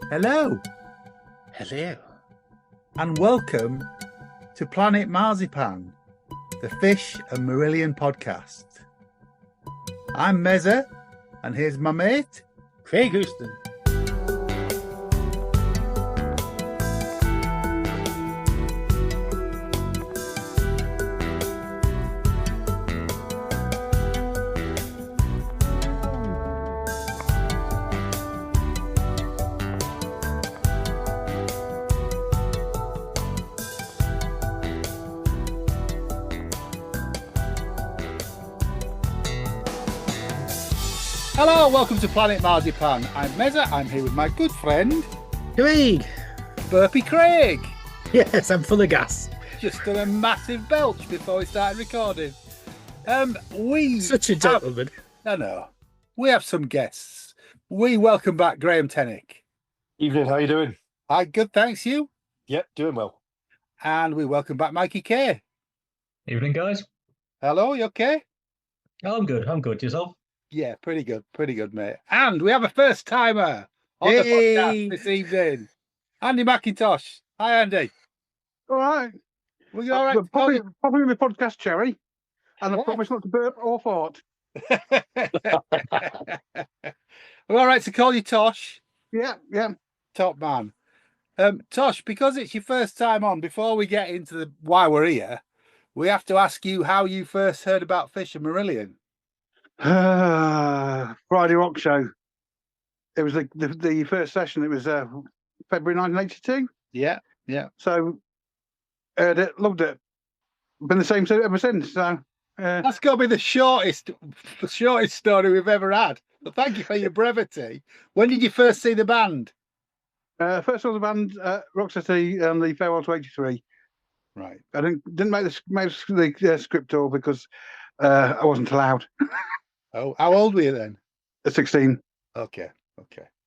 Hello, Hello. and welcome to Planet Marzipan, the Fish and Marillion podcast. I'm Mezza, and here's my mate, Craig Houston. Hello, welcome to Planet Marzipan. I'm Mezza, I'm here with my good friend, Craig! Burpy Craig. Yes, I'm full of gas. Just done a massive belch before we started recording. Such a gentleman. No. We have some guests. We welcome back Grae Tennick. Evening, how you doing? Hi, good, thanks, you. Yep, doing well. And we welcome back Mikey K. Evening, guys. Hello, you okay? Oh, I'm good. Yourself? Yeah, pretty good, mate. And we have a first timer on the podcast this evening, Andy McIntosh. Hi, Andy. All right. Were you all right? Popping in my podcast, Cherry, and I promise not to burp or fart. We're all right to call you Tosh. Yeah. Top man. Tosh, because it's your first time on, before we get into why we're here, we have to ask you how you first heard about Fish and Marillion. Friday Rock Show. It was the first session. It was February 1982. Yeah. So heard it, loved it. Been the same ever since. So That's got to be the shortest story we've ever had. But thank you for your brevity. When did you first see the band? first saw the band Rock City and the Farewell to 83. Right. I didn't make the script tour because I wasn't allowed. Oh, how old were you then? At 16. Okay,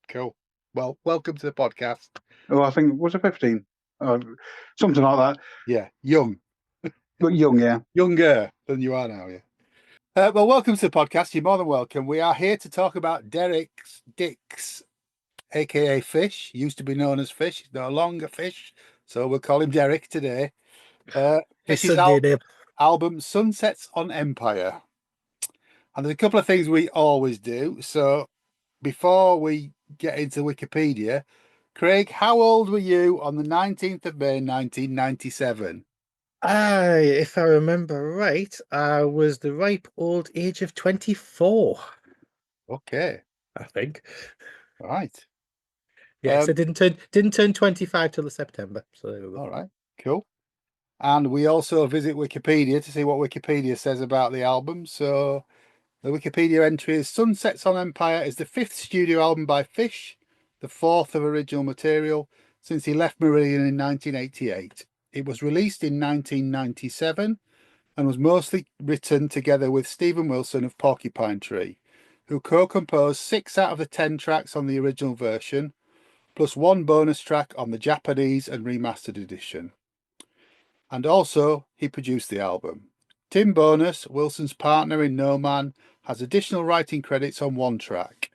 cool. Well, welcome to the podcast. Oh, I think was it 15? Something like that. Yeah, young. But young, yeah. Younger than you are now, yeah. Well, welcome to the podcast. You're more than welcome. We are here to talk about Dix, aka Fish. Used to be known as Fish. He's no longer Fish, so we'll call him Derek today. Fish's album Sunsets on Empire. And there's a couple of things we always do. So before we get into Wikipedia, Craig, how old were you on the 19th of May, 1997? If I remember right, I was the ripe old age of 24. Okay. I think. Right. Yes, I didn't turn 25 till the September. So there we go. All right. Cool. And we also visit Wikipedia to see what Wikipedia says about the album. So the Wikipedia entry is Sunsets on Empire is the 5th studio album by Fish, the 4th of original material since he left Marillion in 1988. It was released in 1997 and was mostly written together with Stephen Wilson of Porcupine Tree, who co-composed 6 out of the 10 tracks on the original version, plus 1 bonus track on the Japanese and remastered edition. And also, he produced the album. Tim Bonus, Wilson's partner in No Man, has additional writing credits on 1 track.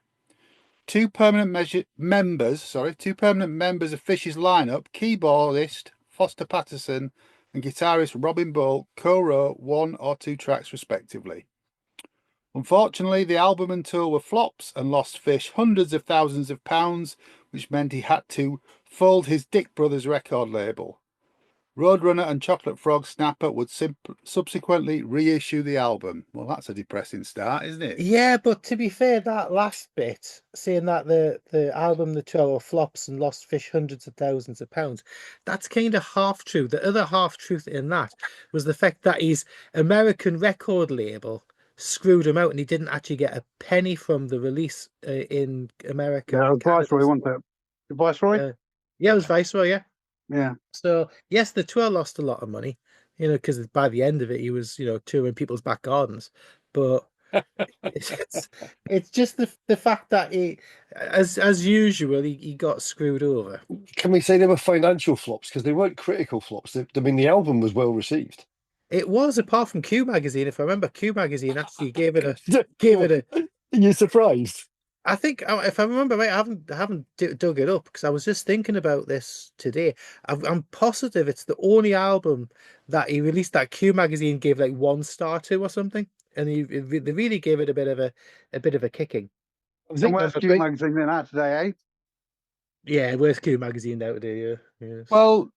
Two permanent members of Fish's lineup, keyboardist Foster Patterson and guitarist Robin Ball, co-wrote 1 or 2 tracks respectively. Unfortunately, the album and tour were flops and lost Fish hundreds of thousands of pounds, which meant he had to fold his Dick Brothers record label. Roadrunner and Chocolate Frog Snapper would subsequently reissue the album. Well, that's a depressing start, isn't it? Yeah, but to be fair, that last bit, saying that the album, the tour, were flops and lost Fish hundreds of thousands of pounds, that's kind of half true. The other half truth in that was the fact that his American record label screwed him out and he didn't actually get a penny from the release in America. Yeah, Viceroy, wasn't it? The Viceroy? Yeah, it was Viceroy, yeah. Yeah. So, yes, the tour lost a lot of money, because by the end of it, he was, touring people's back gardens. But it's just the fact that he, as usual, he got screwed over. Can we say they were financial flops? Because they weren't critical flops. The album was well received. It was, apart from Q Magazine. If I remember, Q Magazine actually gave it a. Are you surprised? I think if I remember right, I haven't dug it up because I was just thinking about this today. I'm positive it's the only album that he released that Q magazine gave like 1 star to or something, and they really gave it a bit of a kicking. I And think where's that's Q great. magazine in that today, eh? Yeah, where's Q magazine out today? Yeah, yes. Well,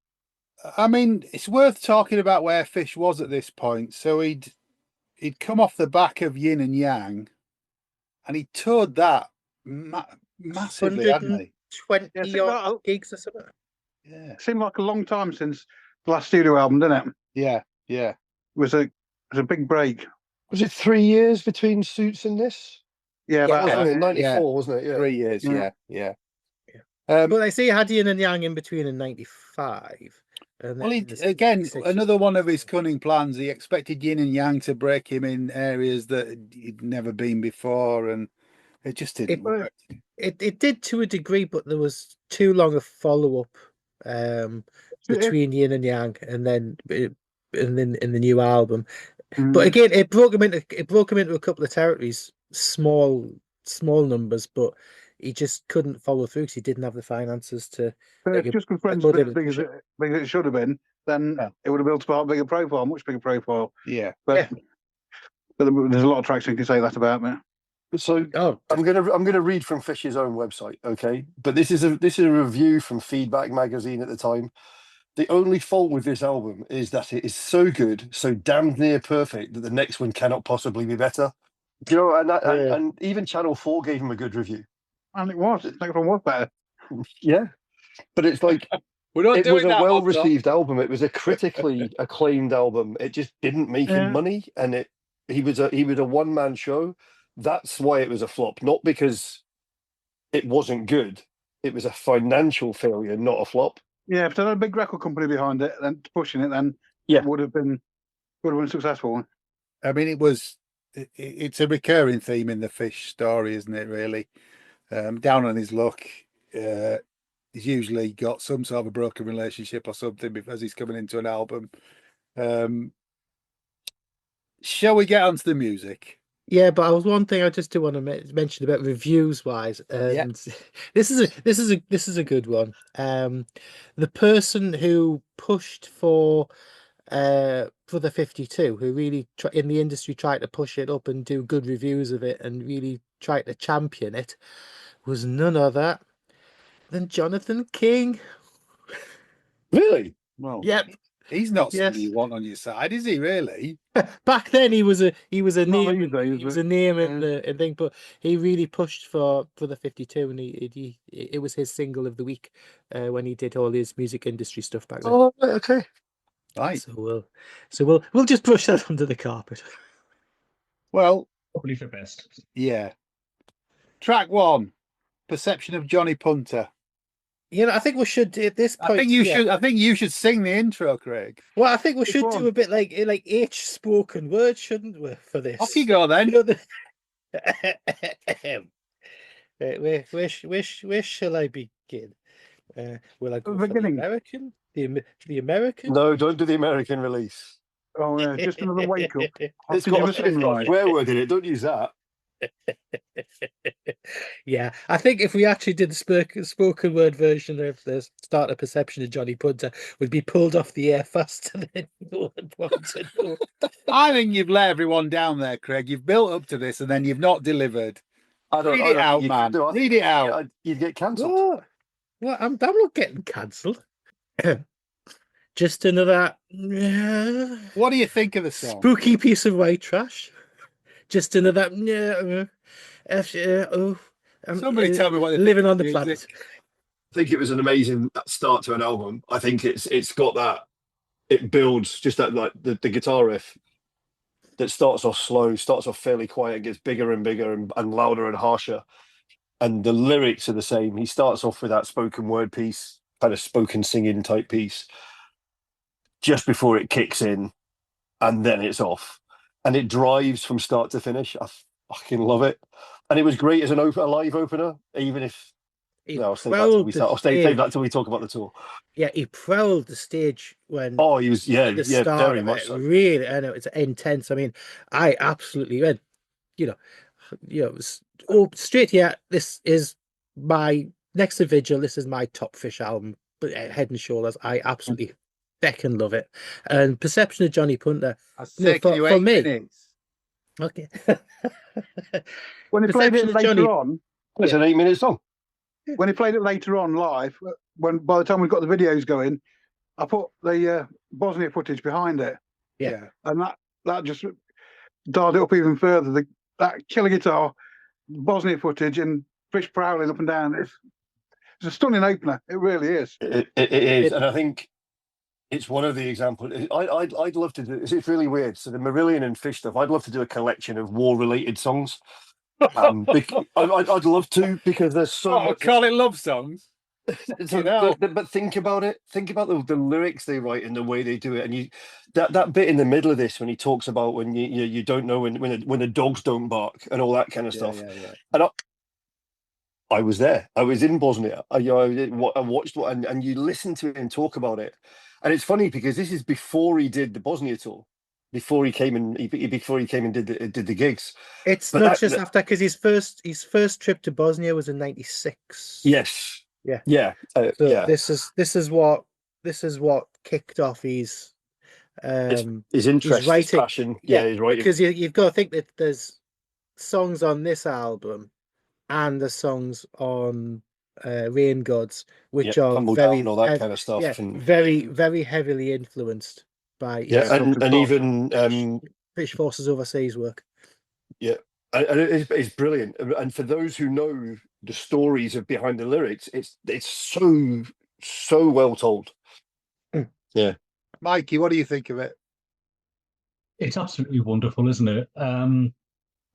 I mean, it's worth talking about where Fish was at this point. So he'd come off the back of Yin and Yang, and he toured that massively, hadn't he? 120 Yeah, seemed odd like, gigs or something. Yeah, seemed like a long time since the last studio album, didn't it? yeah. It was a big break. Was it 3 years between Suits and this? Yeah, Yeah, about Wasn't that. it? 94, wasn't it? Yeah. 3 years. Yeah. Yeah. But I see had Yin and Yang in between in 95. And Well, then he the again 66 another one of his cunning plans. He expected Yin and Yang to break him in areas that he'd never been before, and it just didn't work. It did to a degree, but there was too long a follow-up between Yin and Yang, and then in the new album. But again, it broke him into a couple of territories, small numbers, but he just couldn't follow through because he didn't have the finances to. But if just because Friends motivate was as big as it should have been, then Yeah. it would have built a bigger profile, much bigger profile. Yeah. But there's a lot of tracks you can say that about, man. So Oh, I'm gonna read from Fish's own website, okay? But this is a review from Feedback magazine at the time. The only fault with this album is that it is so good, so damned near perfect that the next one cannot possibly be better. You know, and even Channel 4 gave him a good review. And it was. Next one was better. Yeah, but it's like We're not it was doing a that, well-received album. It was a critically acclaimed album. It just didn't make him Yeah. money, and he was a one-man show. That's why it was a flop, not because it wasn't good. It was a financial failure, not a flop. Yeah, if they had a big record company behind it, then pushing it, then Yeah. it would have been successful. I mean, it's a recurring theme in the Fish story, isn't it? Really, down on his luck. He's usually got some sort of a broken relationship or something because he's coming into an album. Shall we get onto the music? yeah, but I was one thing I just do want to mention about reviews wise, and this is a good one. The person who pushed for the 52, who really in the industry tried to push it up and do good reviews of it and really tried to champion it, was none other than Jonathan King. Really? Well, Yep. he's not somebody Yes. you want on your side, is he? Really? Back then he was a Not name. these days, He was but- a name in the thing, but he really pushed for the 52, and it was his single of the week when he did all his music industry stuff back then. Oh, right, okay. Right. So we'll just brush that under the carpet. Well, Probably for best. yeah. Track 1, Perception of Johnny Punter. You know, I think we should at this point. I think you should sing the intro, Craig. Well, I think we should Go do on. a bit like H spoken word, shouldn't we, for this? Off you go then. You know, where shall I begin? Will I go for the Beginning. American? The American? No, don't do the American release. Oh, yeah, just another wake up. It's Did you got, listen it's got a right? swear word in it. Don't use that. Yeah, I think if we actually did the spoken word version of the Starter Perception of Johnny Punter, we'd be pulled off the air faster than anyone wanted. I think you've let everyone down there, Craig. You've built up to this and then you've not delivered. I don't. Read I it don't out, think you man. could do it. Read it out. You'd get cancelled. What? I'm not getting cancelled. Just another What do you think of the song? spooky piece of white trash. Just another Somebody tell me what they living think on of the the planet. music. I think it was an amazing start to an album. I think it's got that. It builds just that, like the guitar riff that starts off slow, starts off fairly quiet, gets bigger and bigger and louder and harsher. And the lyrics are the same. He starts off with that spoken word piece, kind of spoken singing type piece, just before it kicks in, and then it's off. And it drives from start to finish. I fucking love it. And it was great as a live opener, even if I'll save that till we start. I'll save that till we talk about the tour. Yeah, he prowled the stage when Oh, he was the start very of much it. so. Really, I know it's intense. I mean, I absolutely read, it was straight here. This is my next to Vigil. This is my top Fish album, but Head and Shoulders. I absolutely feckin' love it. And Perception of Johnny Punter. That's No, taken you for 8 me. minutes. Okay. When he played it Perception of later Johnny- on, It's an 8-minute song. when he played it later on live, when by the time we got the videos going, I put the Bosnia footage behind it, Yeah. and that just dialed it up even further. That killer guitar, Bosnia footage, and Fish prowling up and down. It's a stunning opener. It really is. It is, and I think it's one of the examples. I'd love to do. It's really weird. So the Marillion and Fish stuff. I'd love to do a collection of war-related songs. I'd love to, because there's so much. Call it love songs. But think about it. Think about the lyrics they write and the way they do it. And that bit in the middle of this when he talks about when you don't know when the dogs don't bark and all that kind of stuff. Yeah. And I was there. I was in Bosnia. I watched and you listen to him talk about it. And it's funny because this is before he did the Bosnia tour. Before he came and did the gigs. It's But not just after, because his first trip to Bosnia was in '96. Yes. Yeah. So So this is what kicked off his interest, his writing. passion. Yeah, his writing. Because you've got to think that there's songs on this album and the songs on Rain Gods, which are Humble very Down, all that kind of stuff. yeah, and very, very heavily influenced by and even Fish Forces Overseas work. and it's brilliant. And for those who know the stories behind the lyrics, it's so well told. Yeah, Mikey, what do you think of it? It's absolutely wonderful, isn't it? I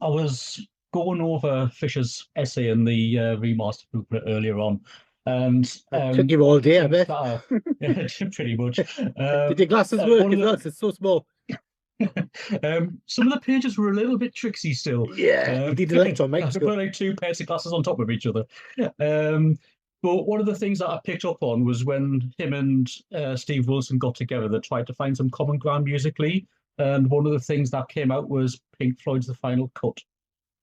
was going over Fisher's essay in the remaster booklet earlier on, and Took you all day, I bet. Yeah, pretty much. Did your glasses work as well? It's so small. Some of the pages were a little bit tricksy still. Yeah, you did electron I had to put microscope. like 2 pairs of glasses on top of each other. But one of the things that I picked up on was when him and Steve Wilson got together, they tried to find some common ground musically. And one of the things that came out was Pink Floyd's The Final Cut,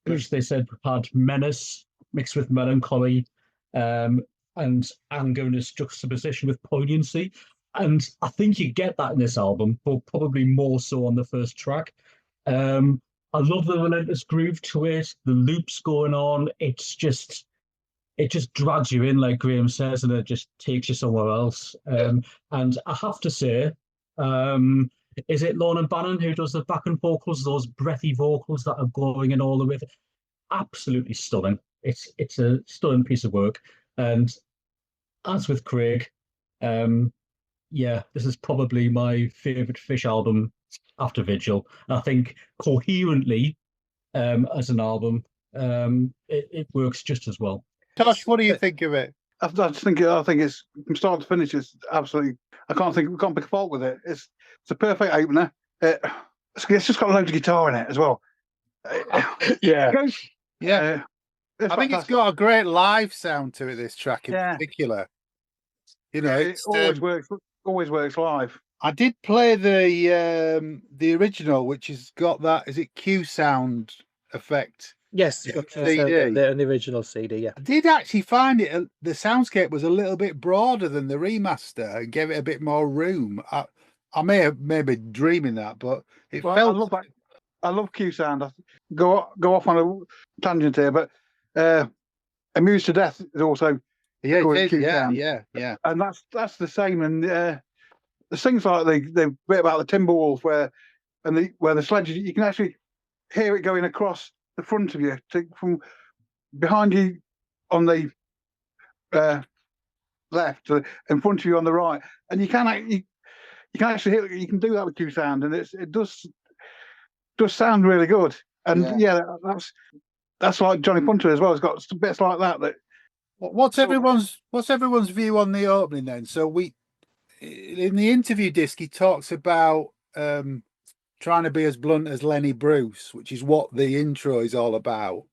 which they said had menace mixed with melancholy, and anger in its juxtaposition with poignancy. And I think you get that in this album, but probably more so on the first track. I love the relentless groove to it, the loops going on. It just drags you in, like Graham says, and it just takes you somewhere else. And I have to say, is it Lorna Bannon who does the backing vocals, those breathy vocals that are going in all the way? Absolutely stunning. It's a stunning piece of work. And as with Craig, this is probably my favourite Fish album after Vigil. I think coherently, as an album, it works just as well. Tosh, what do you think of it? I think it's from start to finish. It's absolutely. I can't pick a fault with it. It's a perfect opener. It's just got loads of guitar in it as well. yeah. Yeah, I think it's got a great live sound to it. This track in particular, you know, it always works live. I did play the original, which has got that. Is it Q sound effect? Yes, Yeah. got CD. the original CD. Yeah, I did actually find it. The soundscape was a little bit broader than the remaster and gave it a bit more room. I may be dreaming that, but it felt. I love Q sound. Go off on a tangent here, but Amused to Death is also Q sound. Yeah. And that's the same. And the things like the bit about the Timberwolves where the sledges, you can actually hear it going across the front of you from behind you on the left to in front of you on the right, and you can actually hear. You can do that with Q sound, and it does sound really good. And that's like Johnny Punter as well. It's got bits like that. What's everyone's view on the opening then? So in the interview disc, he talks about trying to be as blunt as Lenny Bruce, which is what the intro is all about.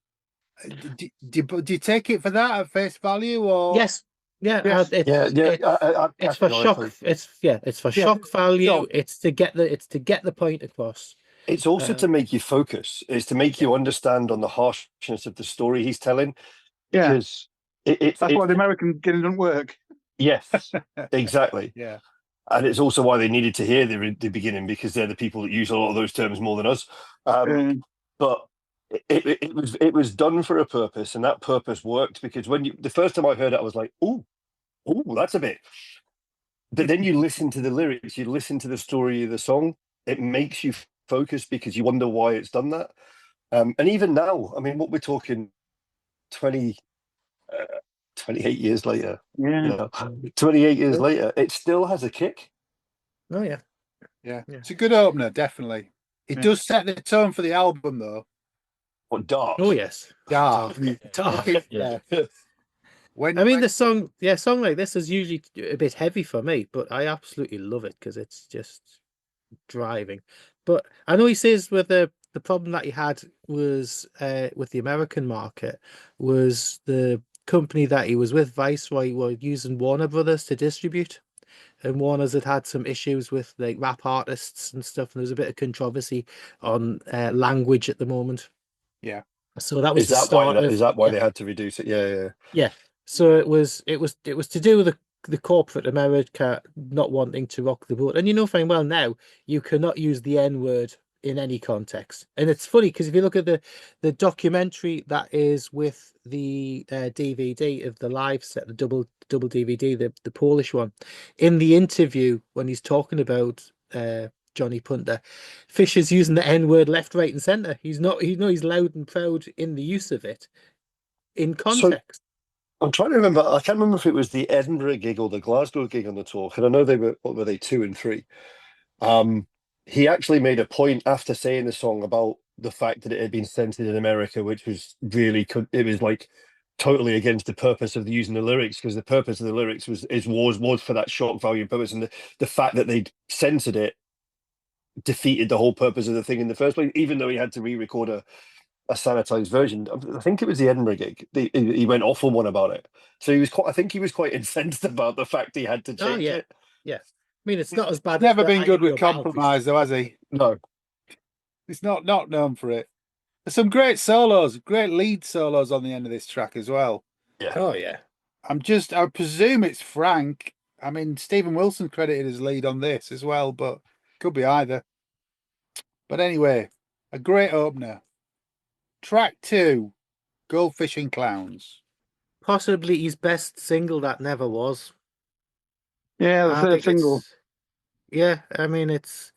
Do you take it for that at face value, or yes, it's for shock. It's for shock value. No. It's to get the point across. It's also to make you focus. It's to make you understand on the harshness of the story he's telling. Yeah, Because that's why the American getting doesn't work. yes, exactly. Yeah. And it's also why they needed to hear the beginning, because they're the people that use a lot of those terms more than us. But it was done for a purpose, and that purpose worked, because the first time I heard it, I was like, "Oh, that's a bit." But then you listen to the lyrics, you listen to the story of the song. It makes you focus, because you wonder why it's done that. And even now, I mean, what we're talking 20, 28 years later, Yeah. 28 years later, it still has a kick. Oh yeah. Yeah. Yeah. It's a good opener, definitely. It Yeah. does set the tone for the album, though. What dark? Oh yes. Dark. Dark. Yeah. When I mean, the song like this is usually a bit heavy for me, but I absolutely love it because it's just driving. But I know he says with the problem that he had was with the American market was the company that he was with, Viceroy, were using Warner Brothers to distribute, and Warner's had some issues with like rap artists and stuff, and there's a bit of controversy on language at the moment. Yeah. So that was Is the that start why? of, Is that why yeah. they had to reduce it? Yeah. Yeah. So it was to do with the corporate America not wanting to rock the boat. And you know fine well now you cannot use the N-word in any context. And it's funny because if you look at the documentary that is with the DVD of the live set, the double DVD, the Polish one, in the interview when he's talking about Johnny Punter, Fisher's using the N-word left, right, and centre. He's loud and proud in the use of it in context. I'm trying to remember. I can't remember if it was the Edinburgh gig or the Glasgow gig on the tour. And I know what were they, 2 and 3? He actually made a point after saying the song about the fact that it had been censored in America, which was really, it was like totally against the purpose of using the lyrics, because the purpose of the lyrics was for that shock value purpose, and the fact that they'd censored it defeated the whole purpose of the thing in the first place. Even though he had to re-record a sanitized version. I think it was the Edinburgh gig. He went off on one about it. So I think he was quite incensed about the fact he had to change it. Yeah. I mean, it's not as bad. Never been good with compromise, though, has he? No. He's not known for it. There's some great solos, great lead solos on the end of this track as well. Yeah. Oh yeah. I presume it's Frank. I mean, Stephen Wilson credited as lead on this as well, but could be either. But anyway, a great opener. Track 2, Goldfish and Clowns. Possibly his best single that never was. Yeah, the I third think single. Yeah, I mean it's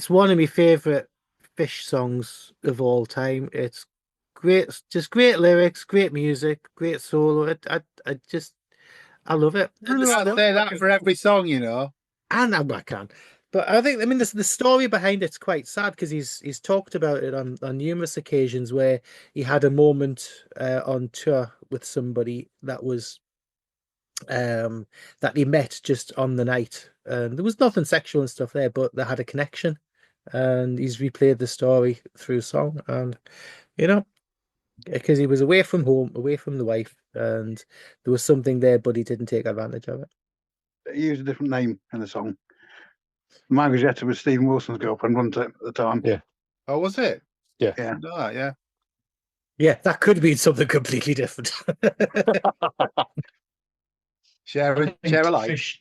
one of my favorite Fish songs of all time. It's great, just great lyrics, great music, great solo. I love it. You can't say that for every song, you know. And I can. But I mean, the story behind it's quite sad because he's talked about it on numerous occasions where he had a moment on tour with somebody that was that he met just on the night, and there was nothing sexual and stuff there, but they had a connection, and he's replayed the story through song, and because he was away from home, away from the wife, and there was something there, but he didn't take advantage of it. He used a different name in the song. Margaret was Stephen Wilson's girlfriend, wasn't it, at the time? Yeah. Oh, was it? Yeah. Yeah. Yeah, that could be something completely different. Share alike. Fish,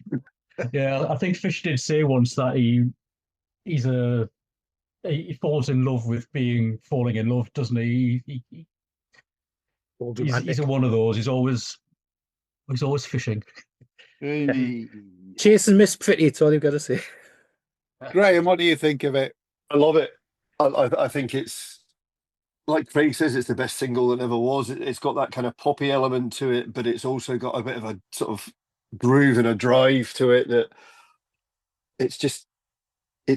yeah, I think Fish did say once that he falls in love with falling in love, doesn't he? He's one of those. He's always fishing. Chase and Miss Pretty, it's all you've got to say. Graham, what do you think of it? I love it. I think it's, like Craig says, it's the best single that ever was. It's got that kind of poppy element to it, but it's also got a bit of a sort of groove and a drive to it that it's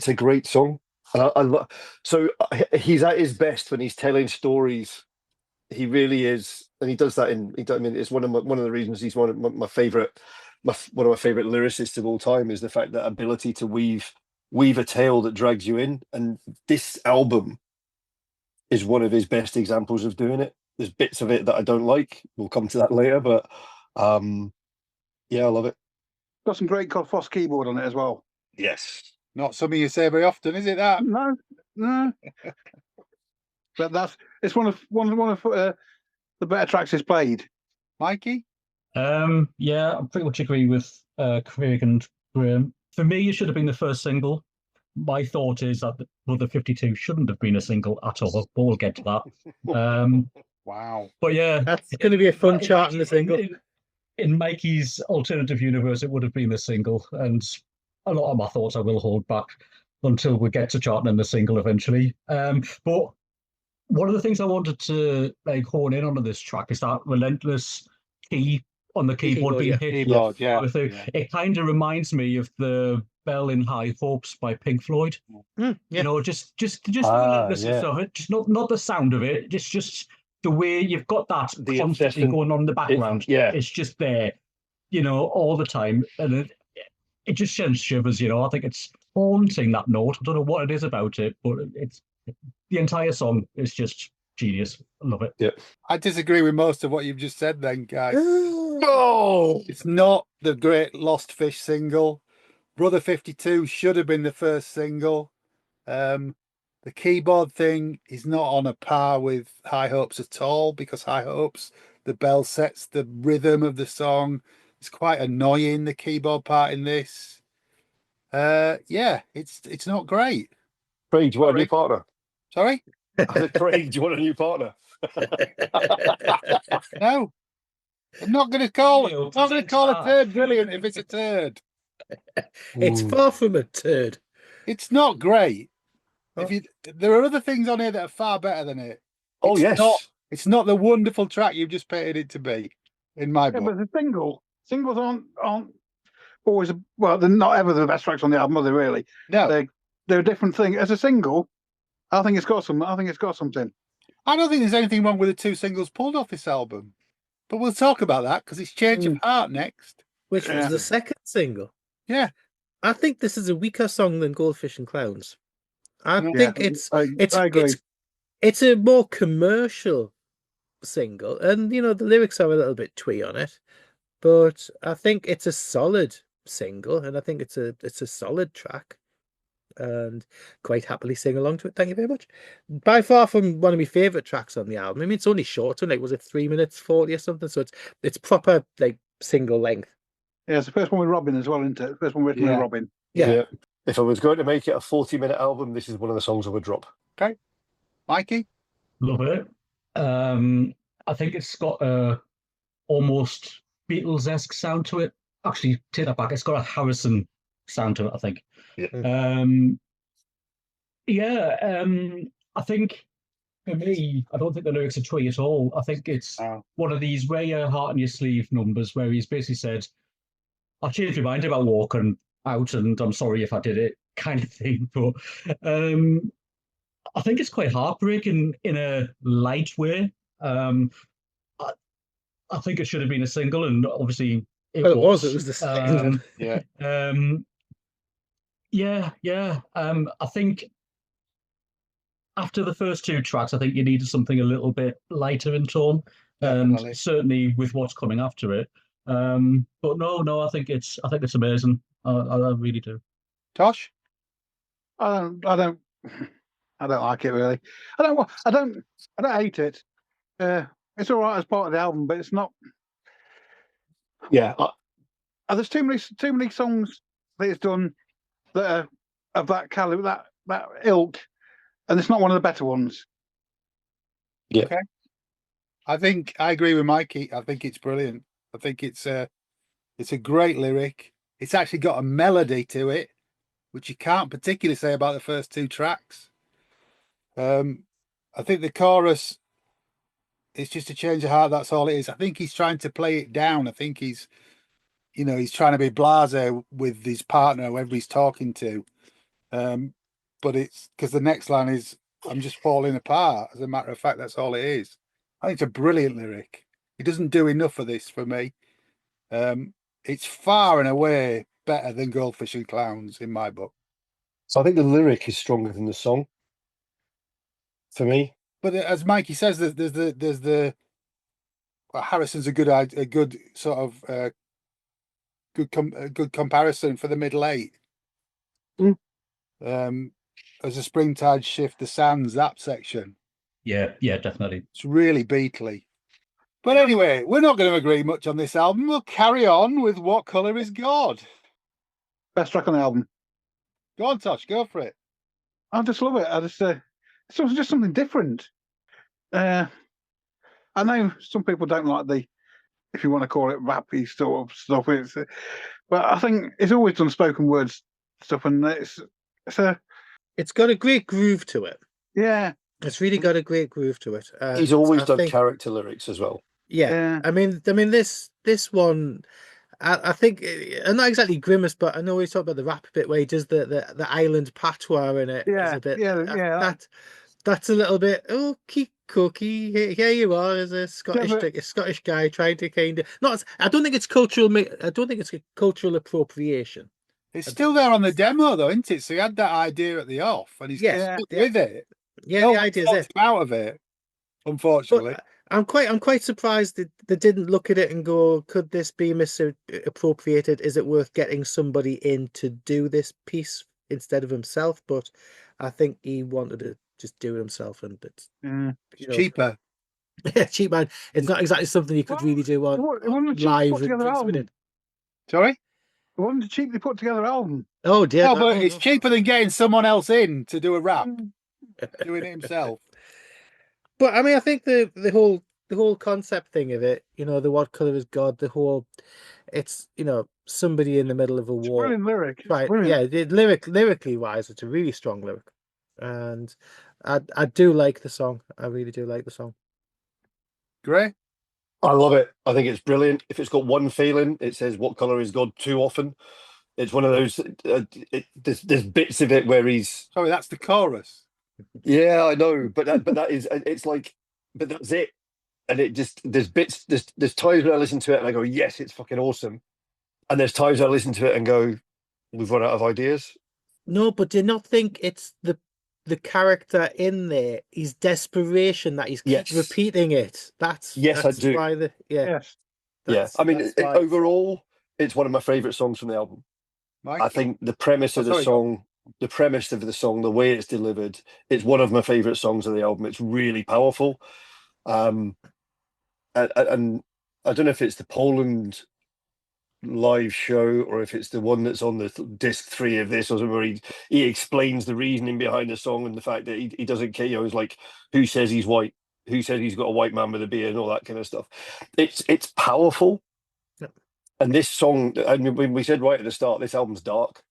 a great song. And so he's at his best when he's telling stories. He really is, and he does that I mean, it's one of the reasons he's one of my favorite lyricists of all time, is the fact that ability to weave a tale that drags you in. And this album is one of his best examples of doing it. There's bits of it that I don't like. We'll come to that later, but yeah, I love it. Got some great Foss keyboard on it as well. Yes. Not something you say very often, is it? That No, no. But it's one of the better tracks he's played. Mikey? Yeah, I pretty much agree with Craig and Graham. For me, it should have been the first single. My thought is that the 52 shouldn't have been a single at all, but we'll get to that. Wow. But yeah, That's going to be a fun chart in the single. In Mikey's alternative universe, it would have been a single, and a lot of my thoughts I will hold back until we get to charting in the single eventually. But one of the things I wanted to hone in on this track is that relentless key on the keyboard being hit. Keyboard, yeah. It kind of reminds me of the Bell in High Hopes by Pink Floyd. Yeah. You know, just the relentlessness of it, just not the sound of it, just the way you've got that constantly going on in the background. It's just there, you know, all the time, and it just sends shivers. You know, I think it's haunting, that note. I don't know what it is about it, but it's the entire song is just genius. I love it. Yeah. I disagree with most of what you've just said then, guys. Oh, It's not the great Lost Fish single. Brother 52 should have been the first single. The keyboard thing is not on a par with High Hopes at all, because High Hopes, the bell sets the rhythm of the song. It's quite annoying, the keyboard part in this. Yeah, it's not great. Craig, do you want a new partner? Sorry? Craig, do you want a new partner? No. I'm not going to call a turd brilliant if it's a turd. It's far from a turd. It's not great. Oh. There are other things on here that are far better than it. Oh, yes. It's not the wonderful track you've just painted it to be, in my book. But the singles aren't always they're not ever the best tracks on the album, are they? Really? No, they're a different thing. As a single, I think it's got something. I don't think there's anything wrong with the two singles pulled off this album, but we'll talk about that because it's Change of Heart next, which was the second single. Yeah, I think this is a weaker song than Goldfish and Clowns. I think I agree. It's a more commercial single, and you know the lyrics are a little bit twee on it, but I think it's a solid single, and I think it's a solid track, and quite happily sing along to it. Thank you very much. By far from one of my favorite tracks on the album. I mean, it's only short, and was it 3 minutes 40 or something? So it's proper single length. Yeah, it's the first one with Robin as well, isn't it? The first one written with Robin. Yeah. If I was going to make it a 40-minute album, this is one of the songs I would drop. Okay. Mikey? Love it. I think it's got a almost Beatles-esque sound to it. Actually, take that back. It's got a Harrison sound to it, I think. I think for me, I don't think the lyrics are twee at all. I think it's one of these wear your heart on your sleeve numbers where he's basically said, I changed my mind about walking out and I'm sorry if I did it, kind of thing. But I think it's quite heartbreaking in a light way. I think it should have been a single, and obviously it was. It was the second. I think after the first two tracks, I think you needed something a little bit lighter in tone, and certainly with what's coming after it. But no, I think it's amazing. I really do. Tosh? I don't like it really. I don't hate it. It's all right as part of the album, but it's not. Yeah, there's too many songs that it's done that are of that caliber, that ilk, and it's not one of the better ones. Yeah. Okay. I think I agree with Mikey. I think it's brilliant. I think it's a great lyric. It's actually got a melody to it, which you can't particularly say about the first two tracks. I think the chorus, it's just a change of heart. That's all it is. I think he's trying to play it down. I think he's trying to be blasé with his partner, whoever he's talking to. But it's because the next line is, I'm just falling apart. As a matter of fact, that's all it is. I think it's a brilliant lyric. He doesn't do enough of this for me. It's far and away better than Goldfish and Clowns in my book. So I think the lyric is stronger than the song for me. But as Mikey says, there's the Harrison's a good sort of good comparison for the middle eight. As a Springtide Shift, the Sands, that section. Yeah, definitely. It's really Beatley. But anyway, we're not going to agree much on this album. We'll carry on with What Colour Is God? Best track on the album. Go on, Tosh, go for it. I just love it. It's just something different. I know some people don't like the, if you want to call it rappy sort of stuff. But I think it's always done spoken words stuff, and It's got a great groove to it. Yeah. It's really got a great groove to it. He's always done character lyrics as well. Yeah. I mean, this one, I think, and not exactly Grimace, but I know we talked about the rap bit where he does the island patois in it. Yeah, a bit, yeah. That's a little bit cookie. Here you are as a Scottish guy trying to kind of not. I don't think it's cultural. I don't think it's cultural appropriation. It's still there on the demo, though, isn't it? So he had that idea at the off, and he's stuck with it. Yeah, the idea is out of it. Unfortunately, but I'm quite surprised that they didn't look at it and go, "Could this be misappropriated? Is it worth getting somebody in to do this piece instead of himself?" But I think he wanted to just do it himself, and it's cheaper. Cheap, man. It's not exactly something you could really do on live. Sorry? It wasn't a cheaply put together album. Oh dear. No, but it's cheaper than getting someone else in to do a rap. Doing it himself. But I mean, I think the whole concept thing of it, the What Colour Is God, it's somebody in the middle of a war. Brilliant lyric. Right. Brilliant. Yeah, lyrically wise, it's a really strong lyric. And I do like the song. I really do like the song. Grae? I love it. I think it's brilliant. If it's got one feeling, it says "What colour is God" too often. It's one of those. There's bits of it where he's. Sorry, that's the chorus. Yeah, I know, but that is. It's like, but that's it. And it just there's bits. There's times when I listen to it and I go, "Yes, it's fucking awesome," and there's times I listen to it and go, "We've run out of ideas." No, but do you not think it's the character in there, his desperation that he's keeps repeating it? That's I do. Why yes. I mean, overall, it's one of my favourite songs from the album. Mikey? I think the premise of the song, the way it's delivered, it's one of my favourite songs of the album. It's really powerful. And I don't know if it's the Poland live show or if it's the one that's on the disc 3 of this or something where he explains the reasoning behind the song and the fact that he doesn't care. It's like, who says he's white? Who says he's got a white man with a beard and all that kind of stuff. It's powerful. Yep. And this song, I mean, when we said right at the start, this album's dark.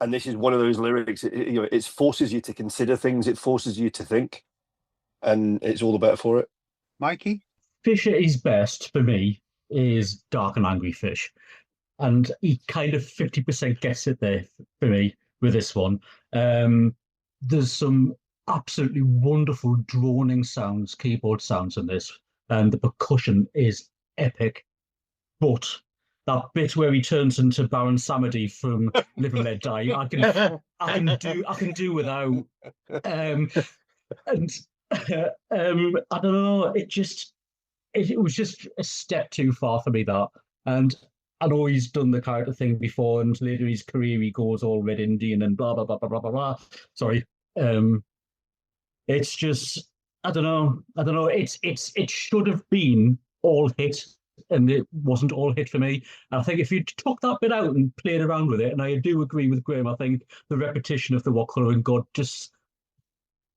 And this is one of those lyrics, it forces you to consider things. It forces you to think. And it's all the better for it. Mikey? Fish at his best, for me, is Dark and Angry Fish. And he kind of 50% gets it there for me with this one. There's some absolutely wonderful droning sounds, keyboard sounds in this. And the percussion is epic. But that bit where he turns into Baron Samedi from Live and Let Die, I can do without. I don't know. It was just a step too far for me, that. And I know he's done the character thing before, and later in his career he goes all Red Indian and blah blah blah blah blah blah blah. Sorry. It's just I don't know. It should have been all hit, and it wasn't all hit for me. And I think if you took that bit out and played around with it, and I do agree with Graham, I think the repetition of the What Colour in God just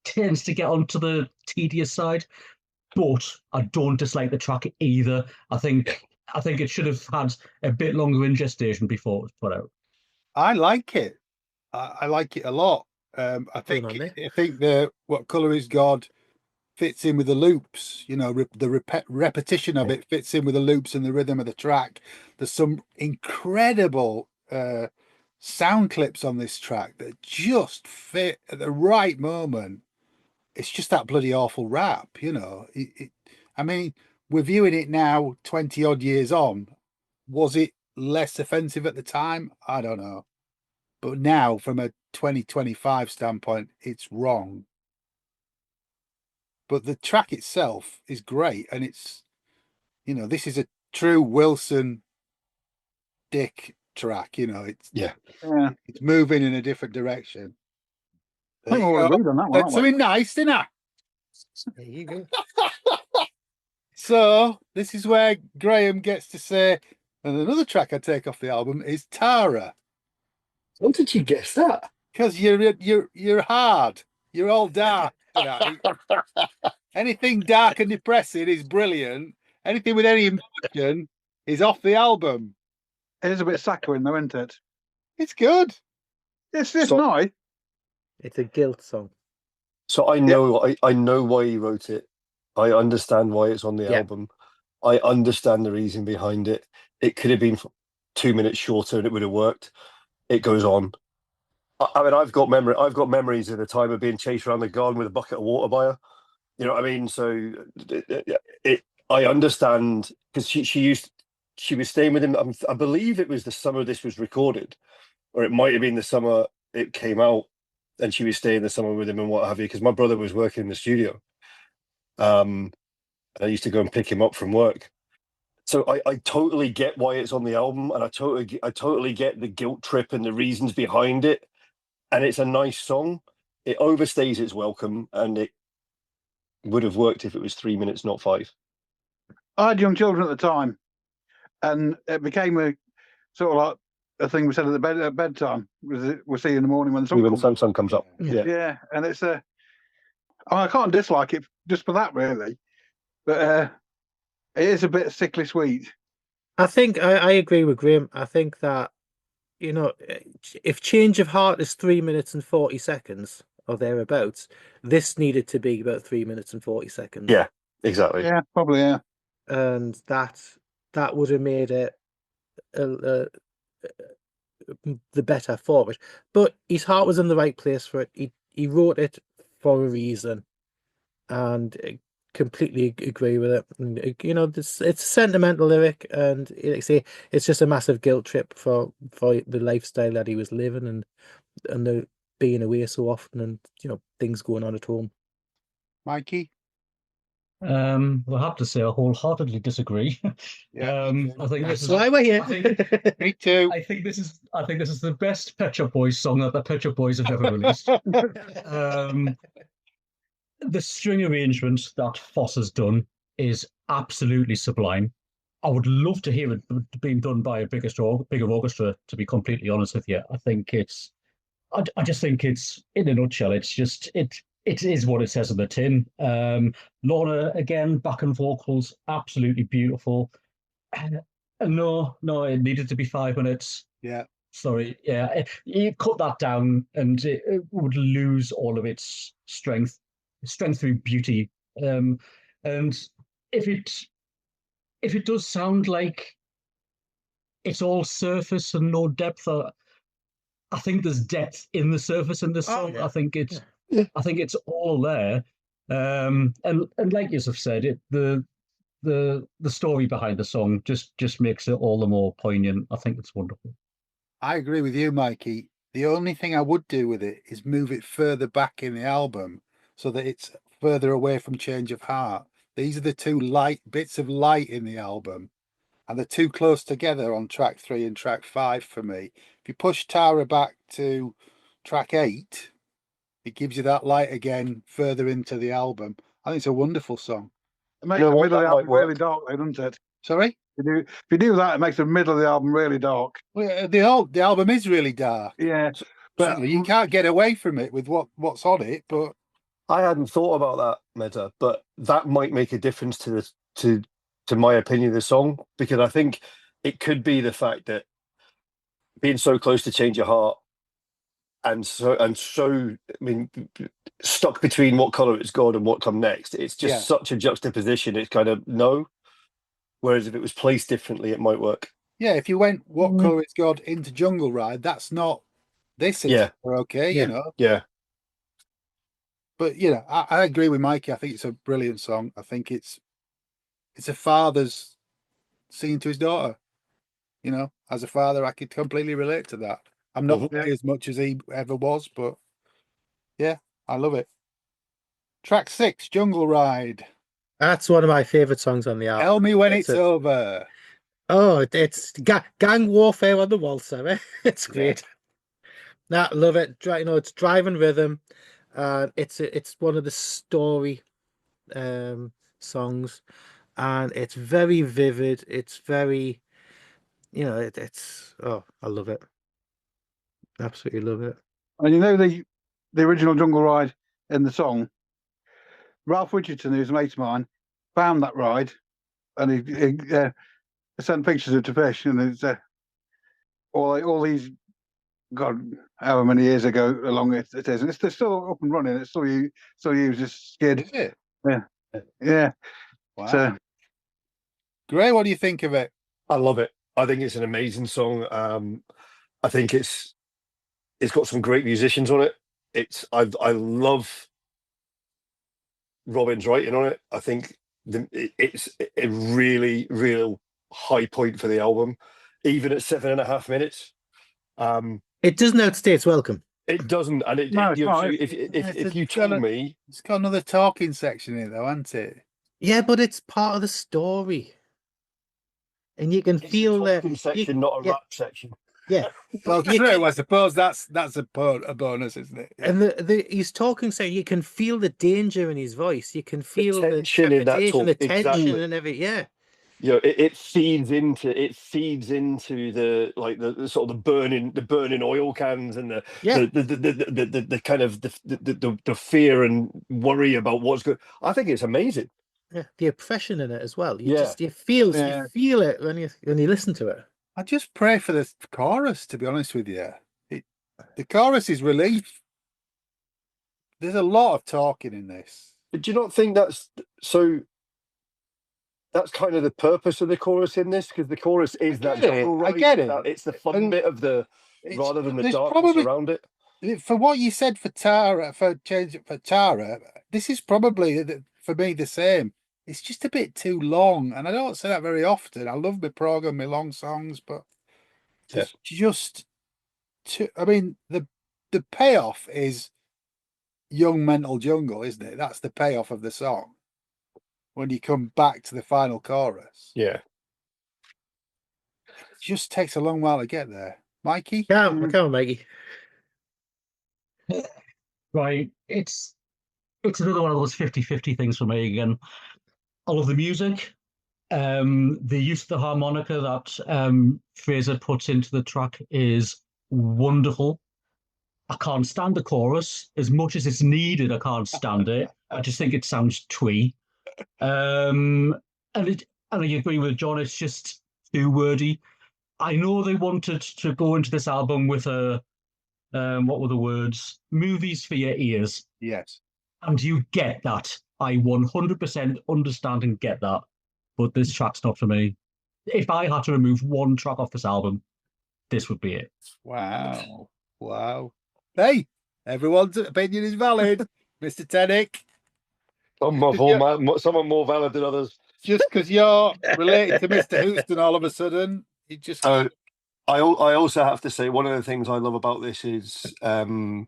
tends to get onto the tedious side. But I don't dislike the track either. I think it should have had a bit longer in gestation before it was put out. I like it. I like it a lot. I think the What Colour Is God fits in with the loops. The repetition of it fits in with the loops and the rhythm of the track. There's some incredible sound clips on this track that just fit at the right moment. It's just that bloody awful rap, I mean, we're viewing it now 20 odd years on. Was it less offensive at the time? I don't know. But now, from a 2025 standpoint, it's wrong. But the track itself is great. And it's, this is a true Wilson Dick track, it's moving in a different direction. I think we'll agree on that one, That's aren't we? something nice, didn't I? There you go. So this is where Graham gets to say, and another track I take off the album is Tara. How did you guess that? Because you're hard. You're all dark tonight. Anything dark and depressing is brilliant. Anything with any emotion is off the album. It is a bit saccharine, though, isn't it? It's good. It's So- nice. It's a guilt song. So I know why he wrote it. I understand why it's on the Yeah. album. I understand the reason behind it. It could have been 2 minutes shorter and it would have worked. It goes on. I mean, I've got memories of the time of being chased around the garden with a bucket of water by her. You know what I mean? So I understand, because she was staying with him. I believe it was the summer this was recorded, or it might have been the summer it came out, and she was staying the summer with him and what have you. Because my brother was working in the studio, and I used to go and pick him up from work. So I totally get why it's on the album, and I totally get the guilt trip and the reasons behind it. And it's a nice song. It overstays its welcome, and it would have worked if it was 3 minutes, not 5. I had young children at the time, and it became a sort of like a thing we said at bedtime. We'll see in the morning when the sun When the comes. sun comes up. Yeah. Yeah, and it's I can't dislike it just for that, really. But it is a bit sickly sweet. I think I agree with Graham. I think that, if Change of Heart is 3 minutes and 40 seconds or thereabouts, this needed to be about 3 minutes and 40 seconds. Yeah, exactly. Yeah, probably, yeah. And that would have made it the better for it. But his heart was in the right place for it. He wrote it for a reason, and I completely agree with it. And, it's a sentimental lyric, and like I say, it's just a massive guilt trip for the lifestyle that he was living, and the being away so often, and things going on at home. Mikey? Well, I have to say, I wholeheartedly disagree. Yeah, I think this That's is. why we're here. I think, Me too. I think this is the best Pet Shop Boys song that the Pet Shop Boys have ever released. The string arrangement that Foss has done is absolutely sublime. I would love to hear it being done by a bigger orchestra, to be completely honest with you. I just think it's, in a nutshell, it's just, it is what it says on the tin. Lorna, again, back and vocals, absolutely beautiful. No, it needed to be 5 minutes. Yeah. Sorry, yeah, you cut that down and it would lose all of its strength through beauty. And if it does sound like it's all surface and no depth, I think there's depth in the surface in this song. Yeah. I think it's all there. And like you have said, the story behind the song just makes it all the more poignant. I think it's wonderful. I agree with you, Mikey. The only thing I would do with it is move it further back in the album so that it's further away from Change of Heart. These are the two bits of light in the album, and they're too close together on track 3 and track 5 for me. If you push Tara back to track 8, it gives you that light again further into the album. I think it's a wonderful song. It makes You know the what, middle of that the album might work. really dark, though, doesn't it? Sorry? If you do that, it makes the middle of the album really dark. Well, the album is really dark. Yeah, But but you can't get away from it with what's on it. But I hadn't thought about that, Mezza, but that might make a difference to my opinion of the song, because I think it could be the fact that being so close to Change Your Heart and so I mean, stuck between what color it's God and what come next. It's just such a juxtaposition. It's kind of no. Whereas if it was placed differently, it might work. yeah, if you went What Colour It's God into Jungle Ride, that's not this. Yeah. Okay, Yeah. Yeah. But I agree with Mikey. I think it's a brilliant song. I think it's a father's singing to his daughter. As a father, I could completely relate to that. I'm not as much as he ever was, but yeah, I love it. Track 6, Jungle Ride. That's one of my favourite songs on the album. Tell me when it's over. Oh, it's gang warfare on the waltzer. Eh? It's great. Love it. It's driving rhythm, and it's one of the story songs, and it's very vivid. It's very, it's I love it. Absolutely love it. And the original Jungle Ride in the song, Ralph Richardson, who's a mate of mine, found that ride, and he sent pictures of it to Fish, and it's all these, God, however many years ago along it is, and it's still up and running. It's still used as skid. Is it? Yeah. Wow. So, Grae, what do you think of it? I love it. I think it's an amazing song. I think it's got some great musicians on it. I love Robin's writing on it. I think it's a really real high point for the album, even at 7.5 minutes. It doesn't outstay its welcome. It doesn't, and No, it's not. if you told me, It's got another talking section in it, though, hasn't it? Yeah, but it's part of the story, and you can it's feel a talking section, not a yeah. rap section. Yeah, Well, true. I suppose that's a bonus, isn't it? Yeah. and he's talking, so you can feel the danger in his voice. You can feel the tension in that trepidation, talk, the tension, exactly. and everything. Yeah, It feeds into the like the sort of the burning oil cans and the kind of the fear and worry about what's good. I think it's amazing. yeah, the oppression in it as well. Yeah. You feel it when you listen to it. I just pray for the chorus, to be honest with you. The chorus is relief. There's a lot of talking in this. But do you not think that's so? That's kind of the purpose of the chorus in this, because the chorus is that. I get it. It's the fun bit of rather than the there's darkness probably- around it. For what you said for Tara, this is probably for me the same. It's just a bit too long, and I don't say that very often. I love my program, my long songs, but it's just too. I mean, the payoff is Young Mental Jungle, isn't it? That's the payoff of the song. When you come back to the final chorus, Yeah. it just takes a long while to get there. Mikey, Come on, Mikey. Right. It's another one of those 50-50 things for me again. I love the music. The use of the harmonica that Fraser puts into the track is wonderful. I can't stand the chorus. As much as it's needed, I can't stand it. I just think it sounds twee. And I agree with John, it's just too wordy. I know they wanted to go into this album with a what were the words? Movies for your ears. yes. And you get that. I 100% understand and get that. But this track's not for me. If I had to remove one track off this album, this would be it. Wow. Hey, everyone's opinion is valid, Mr. Tennick. Some are more valid than others. Just because you're related to Mr. Houston, all of a sudden, you just. I also have to say one of the things I love about this is Martin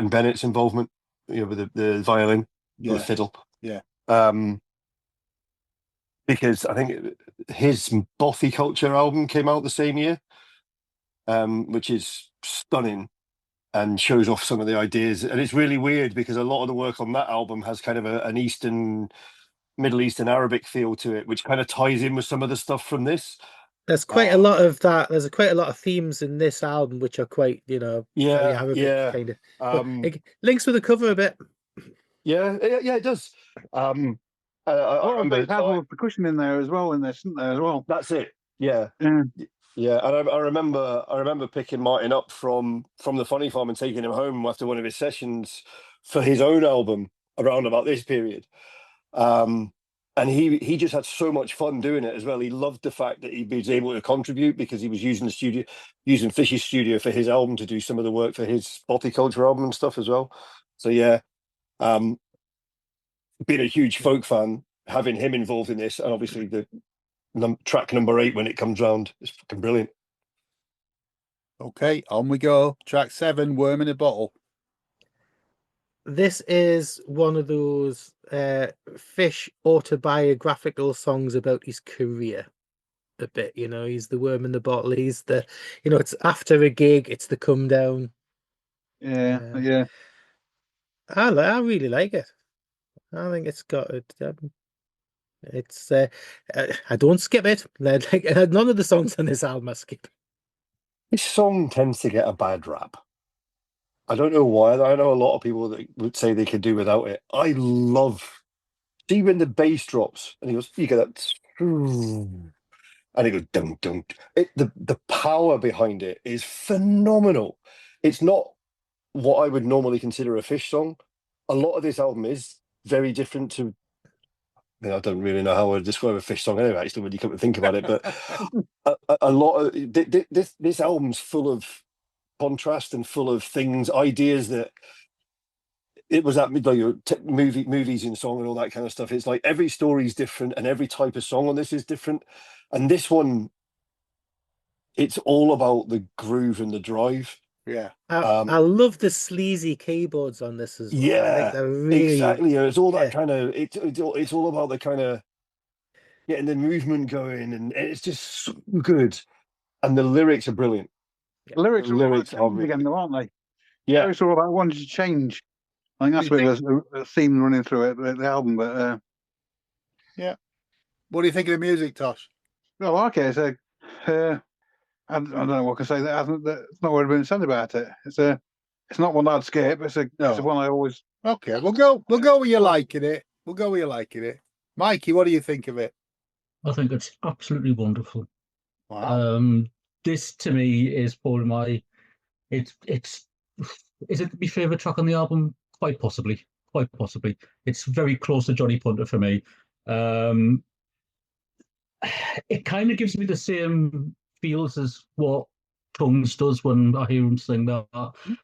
Bennett's involvement, with the violin, the fiddle. Yeah. Because I think his Bothy Culture album came out the same year, which is stunning and shows off some of the ideas. And it's really weird because a lot of the work on that album has kind of an Middle Eastern Arabic feel to it, which kind of ties in with some of the stuff from this. There's quite a lot of that. There's quite a lot of themes in this album which are quite, very Arabic kind of. It links with the cover a bit. Yeah, it does. I remember have percussion in there as well. Isn't there as well? That's it. Yeah. Yeah, and I remember picking Martin up from the Funny Farm and taking him home after one of his sessions for his own album around about this period. And he just had so much fun doing it as well. He loved the fact that he was able to contribute because he was using Fish's studio for his album to do some of the work for his Bothy Culture album and stuff as well. So yeah, being a huge folk fan, having him involved in this, and obviously the track number 8 when it comes round is fucking brilliant. Okay, on we go. Track 7, Worm in a Bottle. This is one of those Fish autobiographical songs about his career. A bit, he's the worm in the bottle. He's the, it's after a gig, it's the come down. Yeah. I really like it. I think it's got it. It's I don't skip it. Like none of the songs on this album I skip. This song tends to get a bad rap. I don't know why. I know a lot of people that would say they could do without it. I love, see when the bass drops and he goes, you get that, and he goes, dum dum. The power behind it is phenomenal. It's not what I would normally consider a Fish song. A lot of this album is very different to. I don't really know how I would describe a Fish song anyway. Actually, when you come to think about it, but a lot of this album's full of contrast and full of things, ideas that it was that like movies in song and all that kind of stuff. It's like every story is different and every type of song on this is different. And this one, it's all about the groove and the drive. Yeah. I love the sleazy keyboards on this as well. I Yeah, think they're really exactly. It's all that kind of. It's all about the kind of getting the movement going, and it's just so good. And the lyrics are brilliant. The lyrics The are all lyrics about are change again, though, aren't they? Yeah, Lyrics are all about wanting to change. I think that's What do where you there's a theme running through it, the album. But What do you think of the music, Tosh? I like it. I don't know what I can say. That's not what I've been said about it. It's not one I'd skip. It's a one I always. Okay, we'll go with you liking it. We'll go with you liking it. Mikey, what do you think of it? I think it's absolutely wonderful. Wow. This to me is probably my. It's is it my favorite track on the album? Quite possibly. It's very close to Johnny Punter for me. It kind of gives me the same feels as what Tongues does when I hear him sing that.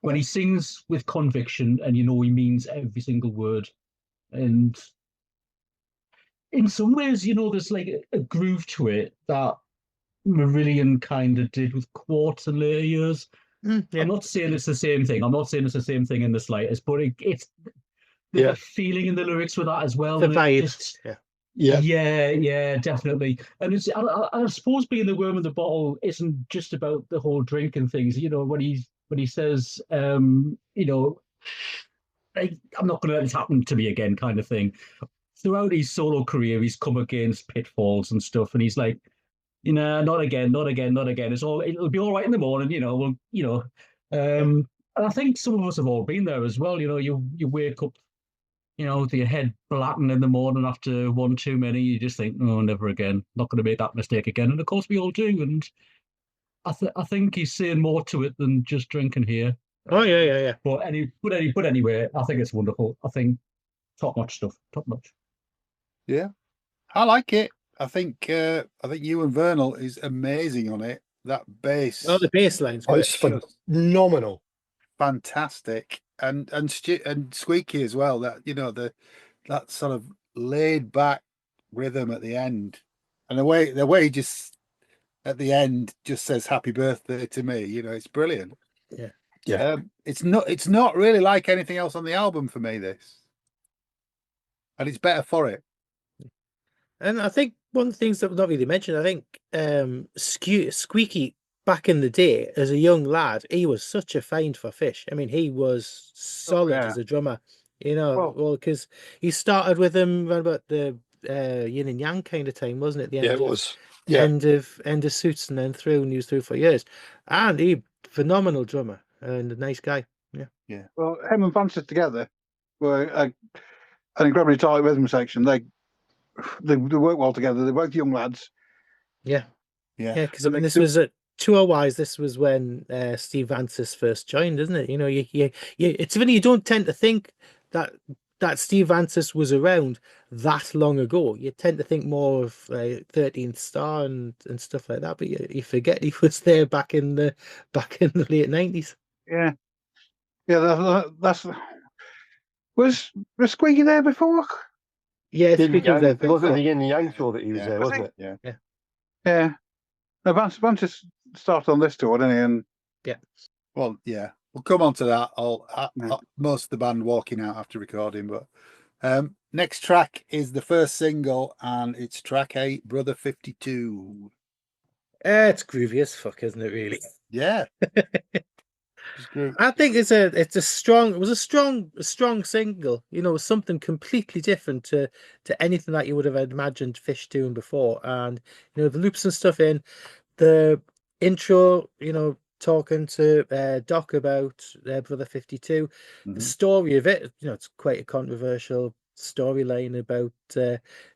When he sings with conviction and he means every single word. And in some ways, there's like a groove to it that Marillion kind of did with Quartz in later years. yeah. I'm not saying it's the same thing. I'm not saying it's the same thing in the slightest, but it's the feeling in the lyrics with that as well. The and vibes. Yeah, definitely. And I suppose being the worm in the bottle isn't just about the whole drinking things. When he says, like, I'm not going to let this happen to me again, kind of thing. Throughout his solo career, he's come against pitfalls and stuff, and he's like, not again. It'll be all right in the morning. And I think some of us have all been there as well. You wake up, with your head blacken in the morning after one too many. You just think, oh, never again. Not going to make that mistake again. And of course, we all do. And I think he's saying more to it than just drinking here. Oh yeah. But anyway, I think it's wonderful. I think top notch stuff. Top notch. Yeah, I like it. I think you and Vernal is amazing on it. That bass. Oh, the bass line's oh, good. it's phenomenal. Fantastic, and Squeaky as well. That that sort of laid back rhythm at the end, and the way he just at the end just says "Happy Birthday" to me. It's brilliant. Yeah. It's not really like anything else on the album for me. This, and it's better for it. And I think one of the things that was not really mentioned, I think Squeaky back in the day as a young lad, he was such a find for Fish. I mean, he was solid as a drummer, because he started with him around about the yin and yang kind of time, wasn't it? The end Yeah, it was. Yeah, end of Suits, and then he was through for years. And he phenomenal drummer and a nice guy. Yeah. Well, him and Francis together were an incredibly tight rhythm section. They work well together. They're both young lads. Yeah. Because I mean, this they- was at tour-wise. This was when Steve Vancis first joined, isn't it? It's funny, you don't tend to think that Steve Vancis was around that long ago. You tend to think more of 13th Star and stuff like that, but you forget he was there back in the late 90s. Yeah. That's was Squeaky there before? Yeah, Squeaky was there. It wasn't the yin and yang show that he was there, wasn't it? Yeah. No, Vancis started on this tour, didn't he? And Well, yeah, we'll come on to that. Most of the band walking out after recording, but next track is the first single, and it's track 8, Brother 52. It's groovy as fuck, isn't it? Really? Yeah, it's group. I think it was a strong single. You know, something completely different to anything that you would have imagined Fish doing before. And you know, the loops and stuff in the intro. You know, talking to Doc about Brother 52. The story of it. You know, it's quite a controversial storyline about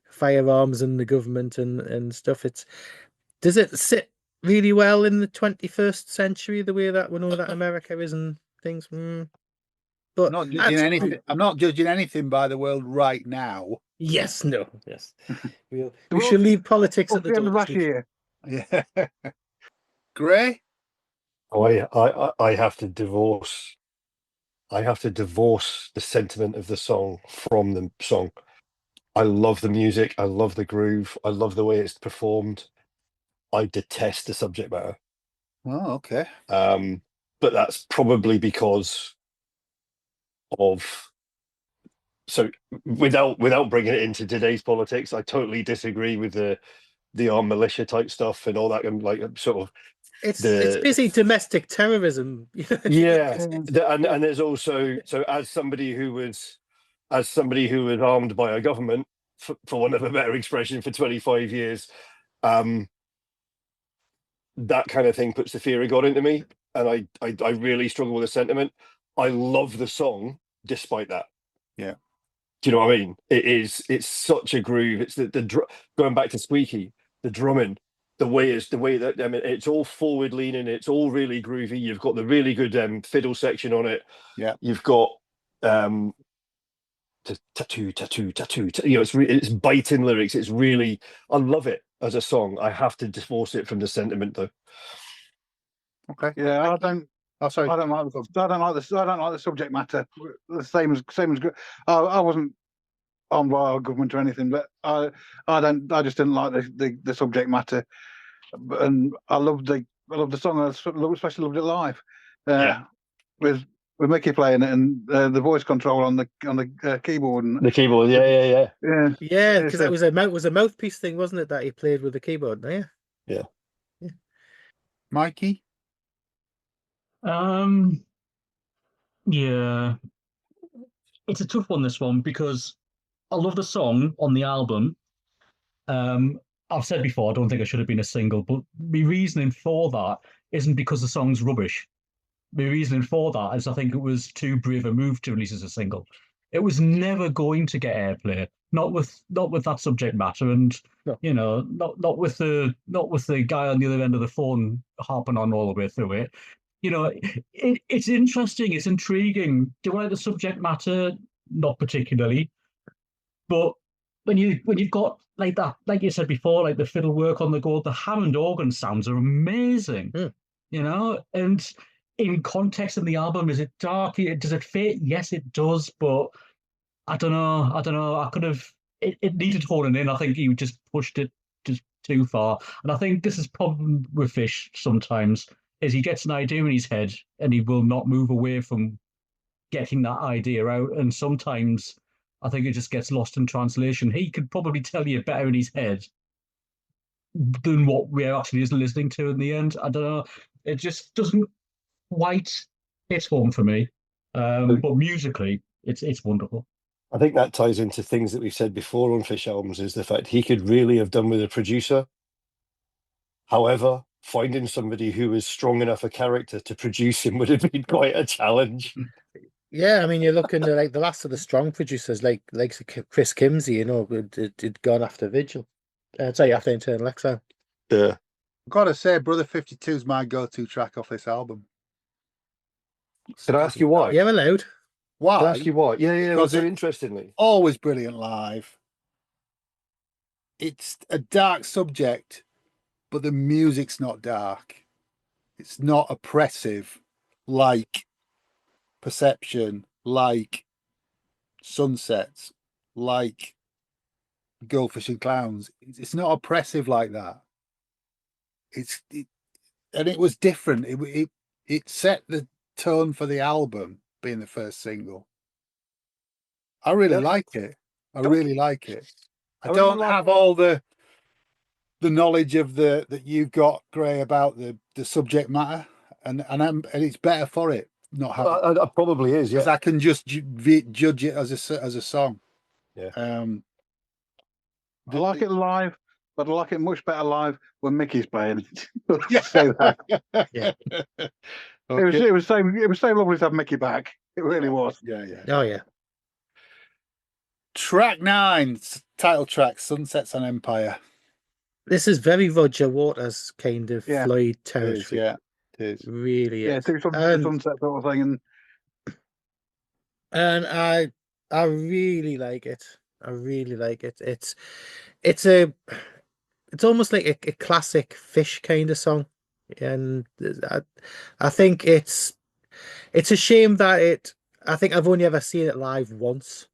firearms and the government and stuff. Does it sit really well in the 21st century, the way that we know that America is and things? But I'm not judging anything. I'm not judging anything by the world right now. yes, no, yes. We world- should leave politics Up at the the end door. of last year. Yeah. Gray? I have to divorce. I have to divorce the sentiment of the song from the song. I love the music. I love the groove. I love the way it's performed. I detest the subject matter. Oh, okay. But that's probably because of. So without bringing it into today's politics, I totally disagree with the armed militia type stuff and all that. And like sort of It's basically domestic terrorism. yeah, and there's also as somebody who was armed by a government, for want of a better expression, for 25 years, that kind of thing puts the fear of God into me, and I really struggle with the sentiment. I love the song despite that. Yeah. Do you know what I mean? It's such a groove. It's the going back to Squeaky, the drumming, the way that, I mean, it's all forward leaning. It's all really groovy. You've got the really good fiddle section on it. Yeah. You've got tattoo. You know, it's biting lyrics. It's really, I love it as a song. I have to divorce it from the sentiment though. Okay. Yeah, I don't. Oh, sorry. I don't like the subject matter. The same as good. I wasn't on by our government or anything, but I just didn't like the subject matter. And I loved the song. I especially loved it live. Yeah. With Mickey playing it and the voice control on the keyboard and The keyboard, yeah. Yeah, because it was a mouthpiece thing, wasn't it, that he played with the keyboard? Yeah. Mikey? Yeah, it's a tough one, this one, because I love the song on the album. I've said before, I don't think it should have been a single, but my reasoning for that isn't because the song's rubbish. My reasoning for that is I think it was too brave a move to release as a single. It was never going to get airplay, not with that subject matter, and No. you know, not with the guy on the other end of the phone harping on all the way through it. You know, it's interesting, it's intriguing. Do I like the subject matter? Not particularly, but when you've got like that, like you said before, like the fiddle work on the go, the Hammond organ sounds are amazing. You know, and in context of the album, is it dark? Does it fit? Yes, it does, but I don't know. I could have. It needed honing in. I think he just pushed it just too far, and I think this is problem with Fish sometimes. Is he gets an idea in his head and he will not move away from getting that idea out. And sometimes I think it just gets lost in translation. He could probably tell you better in his head than what we're actually listening to in the end. I don't know. It just doesn't quite hit home for me. But musically, it's wonderful. I think that ties into things that we've said before on Fish albums, is the fact he could really have done with a producer. However, finding somebody who was strong enough a character to produce him would have been quite a challenge. Yeah, I mean, you're looking at like the last of the strong producers, like Chris Kimsey, you know, had gone after Vigil. Sorry, after Internal Exile. Yeah. I've got to say, Brother 52 is my go-to track off this album. Can I ask you why? Yeah, allowed. Why? Can I ask you why? Yeah. Because Very interestingly. Always brilliant live. It's a dark subject, but the music's not dark. It's not oppressive like Perception, like Sunsets, like Goldfish and Clowns. It's not oppressive like that. And it was different. It set the tone for the album, being the first single. I really like it. I really like it. I don't have all the knowledge of that you've got, Grae, about the subject matter, and it's better for it. not having, I probably is. because Yeah. I can just judge it as a song. Yeah. I like it live, but I like it much better live when Mickey's playing it. Yeah. Say that. Yeah. Okay. It was so lovely to have Mickey back. It really was. Yeah, yeah. Oh yeah. Track 9, title track, Sunsets on Empire. This is very Roger Waters kind of Yeah. Floyd It is, territory. yeah, it is. Really Yeah, is. do some And, sunset sort of thing, and I really like it. I really like it. It's almost like a classic Fish kind of song, and I think it's a shame that I think I've only ever seen it live once,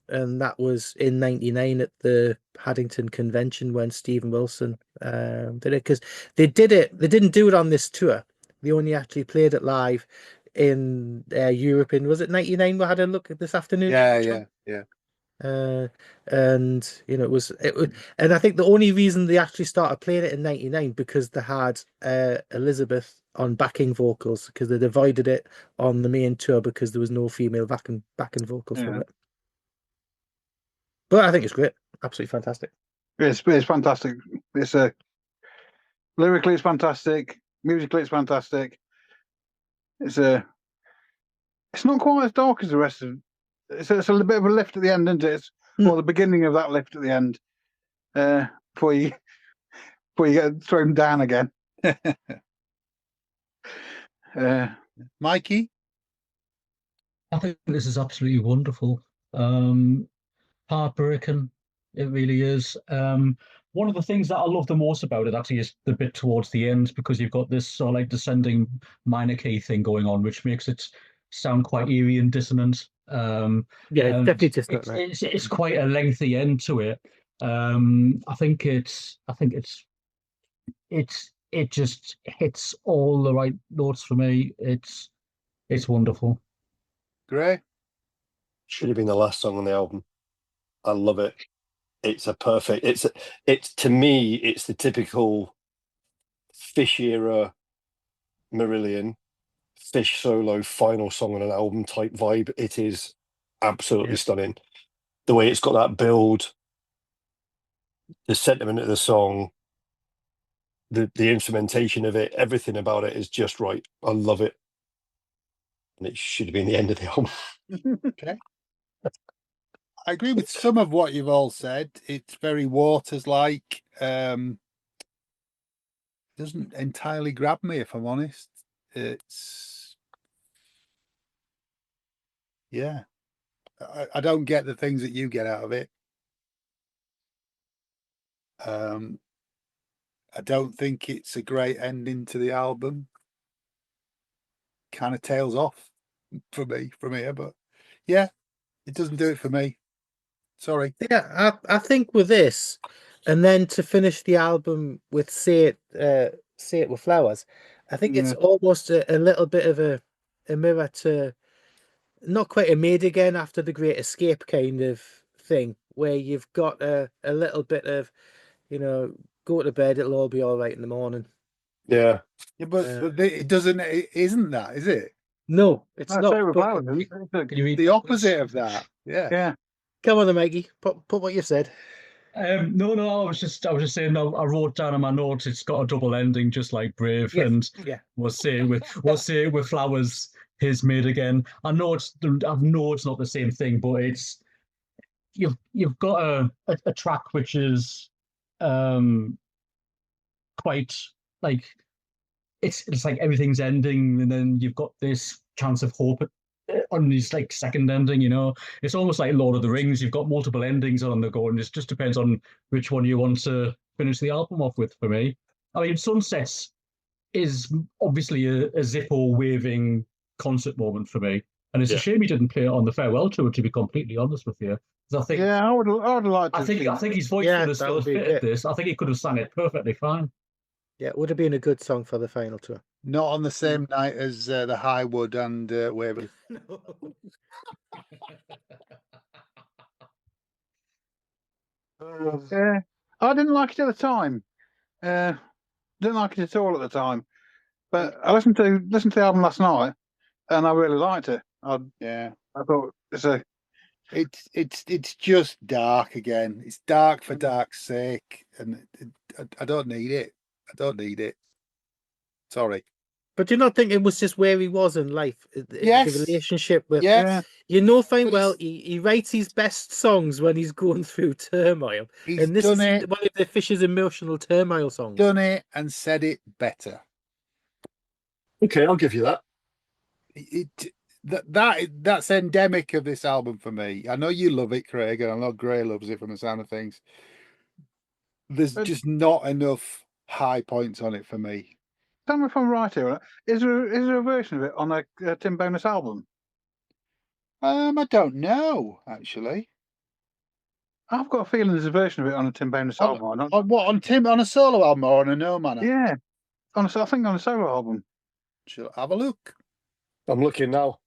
and that was in '99 at the Haddington Convention when Stephen Wilson did it, because they didn't do it on this tour. They only actually played it live in Europe. In, was it '99? We had a look at this afternoon. Yeah, John? yeah. And it was, and I think the only reason they actually started playing it in '99 because they had Elizabeth on backing vocals, because they divided it on the main tour because there was no female backing vocals from Yeah. it. But I think it's great, absolutely fantastic. It's fantastic. It's lyrically it's fantastic. Musically it's fantastic. It's not quite as dark as the rest of. It's a little bit of a lift at the end, isn't it? It's the beginning of that lift at the end. Before you get thrown down again. Mikey? I think this is absolutely wonderful. Heartbreaking, it really is. One of the things that I love the most about it actually is the bit towards the end, because you've got this sort of like descending minor key thing going on, which makes it sound quite eerie and dissonant. Yeah, And definitely just not right. it's quite a lengthy end to it. I think it just hits all the right notes for me. It's wonderful. Grae? Should have been the last song on the album. I love it. It's a perfect. It's to me. It's the typical Fish era Marillion Fish solo final song on an album type vibe. It is absolutely stunning. The way it's got that build, the sentiment of the song, the instrumentation of it, everything about it is just right. I love it. And it should have been the end of the album. Okay. I agree with some of what you've all said. It's very Waters-like. Doesn't entirely grab me, if I'm honest. It's I don't get the things that you get out of it. I don't think it's a great ending to the album. Kind of tails off for me from here, but yeah, it doesn't do it for me. Sorry. Yeah, I think with this, and then to finish the album with Say It With Flowers, I think it's almost a little bit of a mirror to, not quite a Made Again after the Great Escape kind of thing, where you've got a little bit of, go to bed, it'll all be all right in the morning. Yeah. Yeah, but it doesn't. It isn't that, is it? No, it's not. Say With but Flowers, Can you read the opposite of that. Yeah. Yeah. Come on, then, Mikey. Put what you said. No, I was just saying. No, I wrote down in my notes. It's got a double ending, just like Brave, Yes, and yeah. we'll say it with Flowers. His Made Again. I know it's not the same thing, but it's you've got a track which is quite like it's like everything's ending, and then you've got this chance of hope on this like second ending. It's almost like Lord of the Rings. You've got multiple endings on the go, and it just depends on which one you want to finish the album off with. For me, I mean, Sunsets is obviously a Zippo waving concert moment for me, and it's a shame he didn't play it on the farewell tour. To be completely honest with you, because I think I would like to. I think his voice would have still fitted this. I think he could have sang it perfectly fine. Yeah, it would have been a good song for the final tour. Not on the same night as the Highwood and Waverley. I didn't like it at the time. Didn't like it at all at the time. But I listened to the album last night, and I really liked it. I thought it's just dark again. It's dark for dark's sake, and I don't need it. I don't need it. Sorry. But do you not think it was just where he was in life? Yes. The relationship with Yes. fine But well, he writes his best songs when he's going through turmoil. He's And this done is it. one of the Fish's emotional turmoil songs. Done it and said it better. Okay, I'll give you that. That's endemic of this album for me. I know you love it, Craig, and I know Grae loves it from the sound of things. There's just not enough high points on it for me. Tell me if I'm right here. Is there a version of it on a Tim Bonus album? I don't know, actually. I've got a feeling there's a version of it on a Tim Bonus album. On a solo album or on a No Manner? Yeah, I think on a solo album. Shall I have a look? I'm looking now.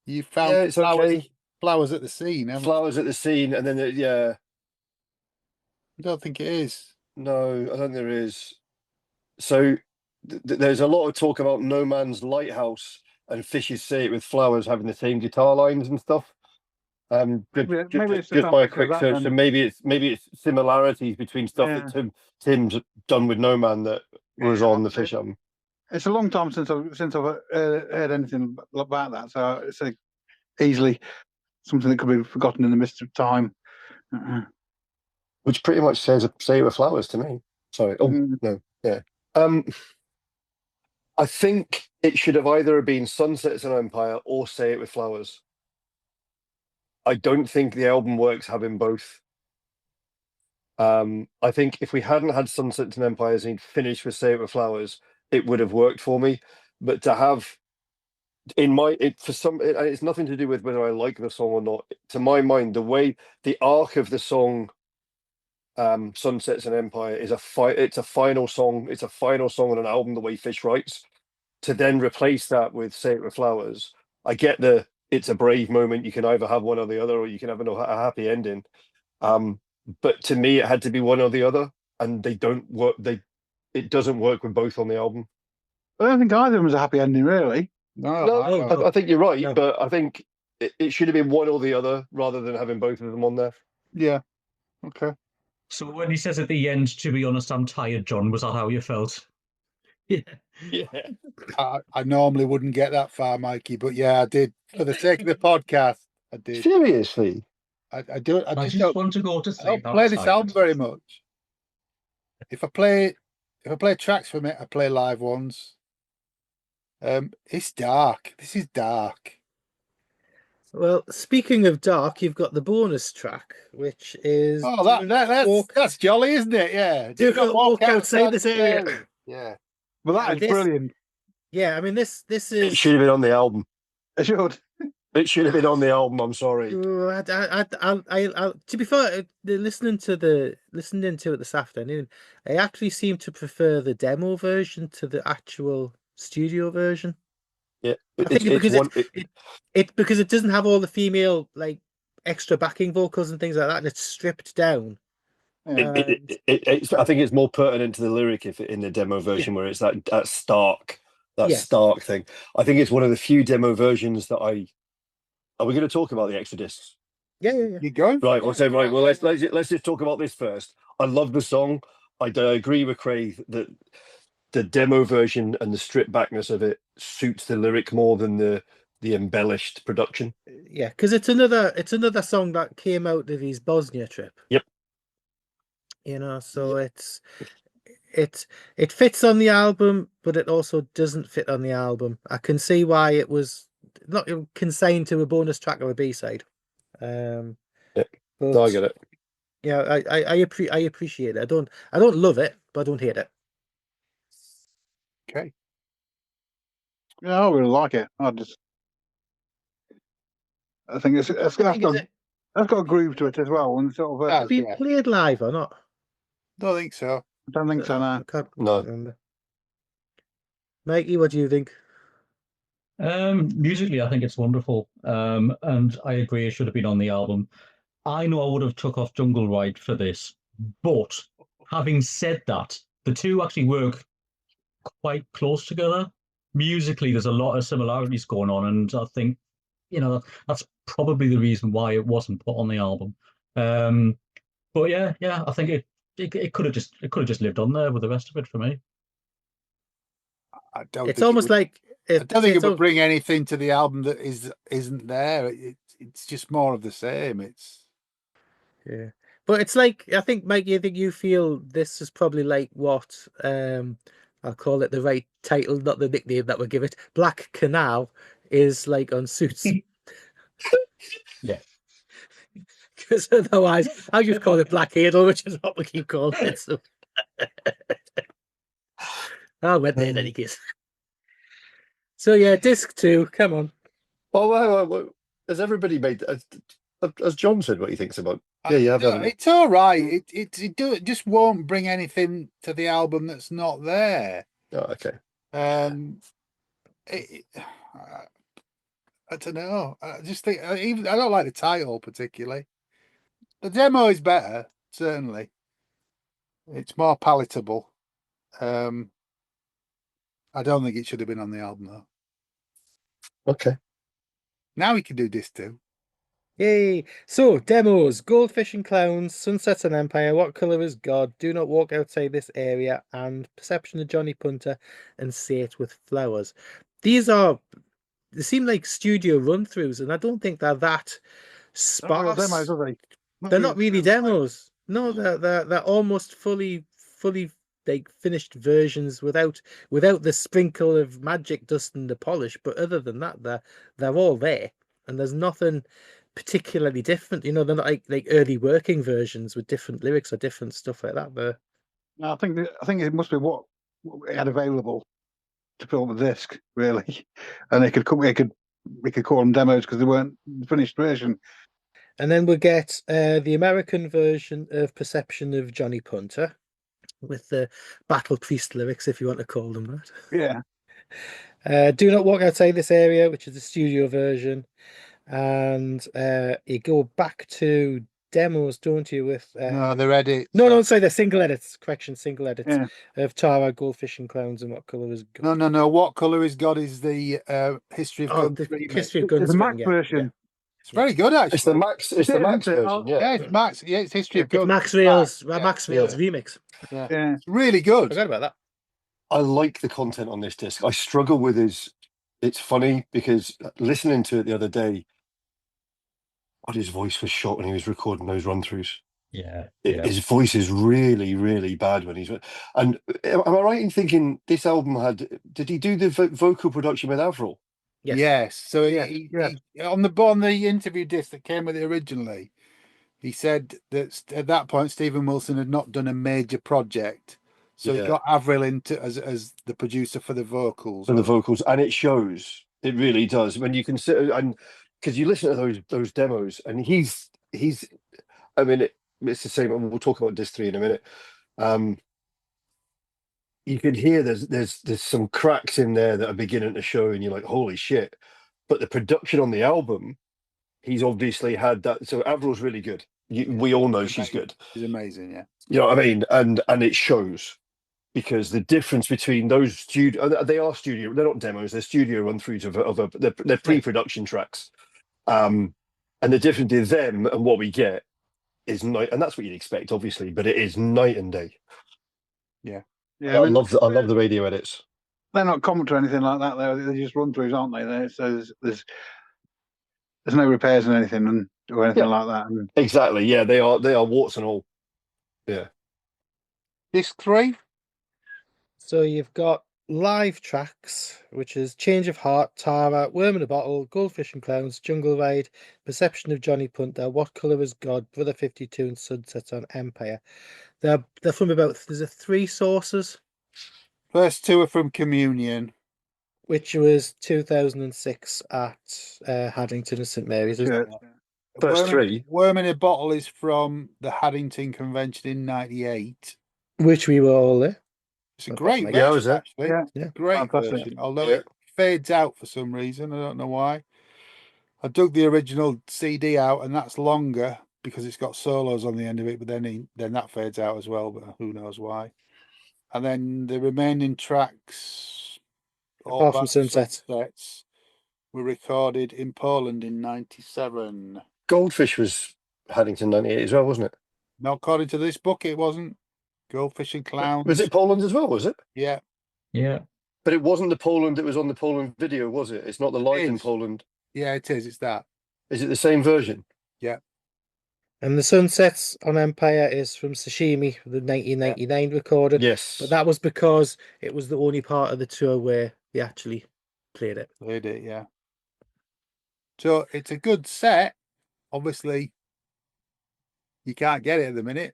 You found Yeah, it's okay. Flowers at the Scene, haven't you? Flowers at the Scene, and then I don't think it is. no, I don't think there is. So there's a lot of talk about No Man's Lighthouse and Fishes Say It with Flowers having the same guitar lines and stuff. Maybe it's Just by a just quick that search, then. so maybe it's similarities between stuff that Tim's done with No Man that was on the Fish album. It's a long time since I've heard anything about that, so it's easily something that could be forgotten in the mist of time. Which pretty much says Say It with Flowers to me. Sorry. Oh no, yeah. I think it should have either been Sunsets and Empire or Say It with Flowers. I don't think the album works having both. I think if we hadn't had Sunsets and Empires and he'd finished with Say It with Flowers, it would have worked for me. But to have it's nothing to do with whether I like the song or not. To my mind, the way the arc of the song Sunsets and Empire is it's a final song. It's a final song on an album the way Fish writes. To then replace that with Say It with Flowers, I get it's a brave moment. You can either have one or the other, or you can have a happy ending. But to me, it had to be one or the other, and they don't work. It doesn't work with both on the album. I don't think either of them was a happy ending, really. I think you're right, No. but I think it should have been one or the other rather than having both of them on there. Yeah. Okay. So when he says at the end, to be honest, I'm tired, John, was that how you felt? Yeah. Yeah. I normally wouldn't get that far, Mikey, but yeah, I did. For the sake of the podcast, I did. Seriously. I do. I just just want to go to I sleep. don't play this album very much. If I play tracks from it, I play live ones. It's dark. This is dark. Well, speaking of dark, you've got the bonus track, which is that's jolly, isn't it? Yeah. Do not walk outside this area. Yeah. Well, that is This- brilliant. Yeah, I mean this It is. should have been on the album. It should. It should have been on the album. I'm sorry. To be fair, listening into it this afternoon, I actually seem to prefer the demo version to the actual studio version. Yeah, I think because it doesn't have all the female like extra backing vocals and things like that, and it's stripped down. I think it's more pertinent to the lyric if in the demo version where it's that stark thing. I think it's one of the few demo versions that Are we going to talk about the extra discs? Yeah. You go right. Well, let's just talk about this first. I love the song. I agree with Craig that the demo version and the stripped backness of it suits the lyric more than the embellished production. Yeah, because it's another song that came out of his Bosnia trip. Yep. You know, so it fits on the album, but it also doesn't fit on the album. I can see why it was not consigned to a bonus track or a B-side. Yeah, but, I get it. Yeah, I appreciate it. I don't love it, but I don't hate it. Okay. Yeah, I really like it. I think it's got a groove to it as well, and sort of. Have you played live or not? Don't think so. I don't think so. No. I can't No. remember. Mikey, what do you think? Musically, I think it's wonderful, and I agree it should have been on the album. I know I would have took off Jungle Ride for this, but having said that, the two actually work quite close together. musically, there's a lot of similarities going on, and I think that's probably the reason why it wasn't put on the album. But yeah, I think it could have just lived on there with the rest of it for me. I don't It's think almost like I don't think it would al- bring anything to the album that isn't there. It's just more of the same. It's yeah. But it's like, I think, Mikey, I think you feel this is probably like what I'll call it the right title, not the nickname that we give it. Black Canal is like on Suits. Yeah. Because otherwise, I just call it Black Adel, which is what we keep calling it. So I went there in any case. So yeah, disc 2, come on. Well, has everybody made? Has John said what he thinks about? Yeah, you have. no, Haven't you? it's all right. It just won't bring anything to the album that's not there. Oh, okay. I don't know. I just think I don't like the title particularly. The demo is better, certainly. It's more palatable. I don't think it should have been on the album though. Okay. Now we can do this too. Yay! So, demos, Goldfish and Clowns, Sunsets and Empire, What Colour is God, Do Not Walk Outside This Area, and Perception of Johnny Punter, and Say It With Flowers. They seem like studio run-throughs, and I don't think they're that Not real sparse. demos, are they? They're not really demos. No, they're almost fully like finished versions without the sprinkle of magic dust and the polish. But other than that, they're all there, and there's nothing particularly different. They're not like early working versions with different lyrics or different stuff like that. But No, I think it must be what we had available to fill the disc, really, and we could call them demos because they weren't the finished version. and then we get the American version of Perception of Johnny Punter with the Battle Priest lyrics, if you want to call them that. Yeah. Do Not Walk Outside This Area, which is the studio version. And you go back to demos, don't you? With No, they're edits. no, sorry, they're single edits. Correction, single edits Yeah. of Tara, Goldfish and Clowns, and What Colour is God. No. What Colour is God is the History of Guns the remix. History of Guns. It's the Mac yeah. version. It's very good actually. It's the Max. It's the Yeah, Max isn't it? version. Yeah. Yeah, it's Max. Yeah, it's History of It's Guns. Max Rail's Yeah. remix. Yeah. Yeah. It's really good. Forgot about that. I like the content on this disc. I struggle with his. It's funny because listening to it the other day, God, his voice was shot when he was recording those run-throughs. Yeah. His voice is really, really bad when he's. And am I right in thinking this album did he do the vocal production with Avril? Yes. Yes. So Yes, he yes. on the interview disc that came with it originally, he said that at that point Stephen Wilson had not done a major project, so he Yeah. got Avril into as the producer for the vocals. For the vocals, and it shows. It really does when you consider, and because you listen to those demos, and he's. I mean, it's the same. We'll talk about disc 3 in a minute. You can hear there's some cracks in there that are beginning to show, and you're like, holy shit! But the production on the album, he's obviously had that. So Avril's really good. We all know she's good. She's amazing, yeah. You know what I mean? And it shows because the difference between those studio, they're not demos, they're studio run-throughs of they're pre-production tracks. And the difference in them and what we get is night, and that's what you'd expect, obviously, but it is night and day. Yeah. Yeah. I love the radio edits. They're not comment or anything like that. They're just run-throughs, aren't they? So there's no repairs and anything or anything like that. And Exactly. Yeah, they are warts and all. Yeah. Disc 3. So you've got live tracks, which is Change of Heart, Tara, Worm in a Bottle, Goldfish and Clowns, Jungle Ride, Perception of Johnny Punter, What Colour is God, Brother 52, and Sunsets on Empire. They're from there's 3 sources, First 2 are from Communion. which was 2006 at Haddington and St Mary's. yeah, First 3. Worm in a Bottle is from the Haddington Convention in '98. Which we were all there. It's a great version, Yeah, I was there. actually. Yeah. Great Fantastic. version. Although Yeah. it fades out for some reason. I don't know why. I dug the original CD out, and that's longer because it's got solos on the end of it, but then that fades out as well, but who knows why. And then the remaining tracks all Apart from about the Sunsets. Sunsets were recorded in Poland in 97. Goldfish was Haddington 98 as well, wasn't it? Not according to this book, it wasn't. Goldfish and Clowns. Was it Poland as well, was it? Yeah. Yeah. But it wasn't the Poland that was on the Poland video, was it? It's not the live in is. Poland. Yeah, it is. It's that. Is it the same version? And the Sunsets on Empire is from Sashimi, the 1999 recorded. Yes. But that was because it was the only part of the tour where they actually played it. Played it, yeah. So it's a good set. Obviously, you can't get it at the minute.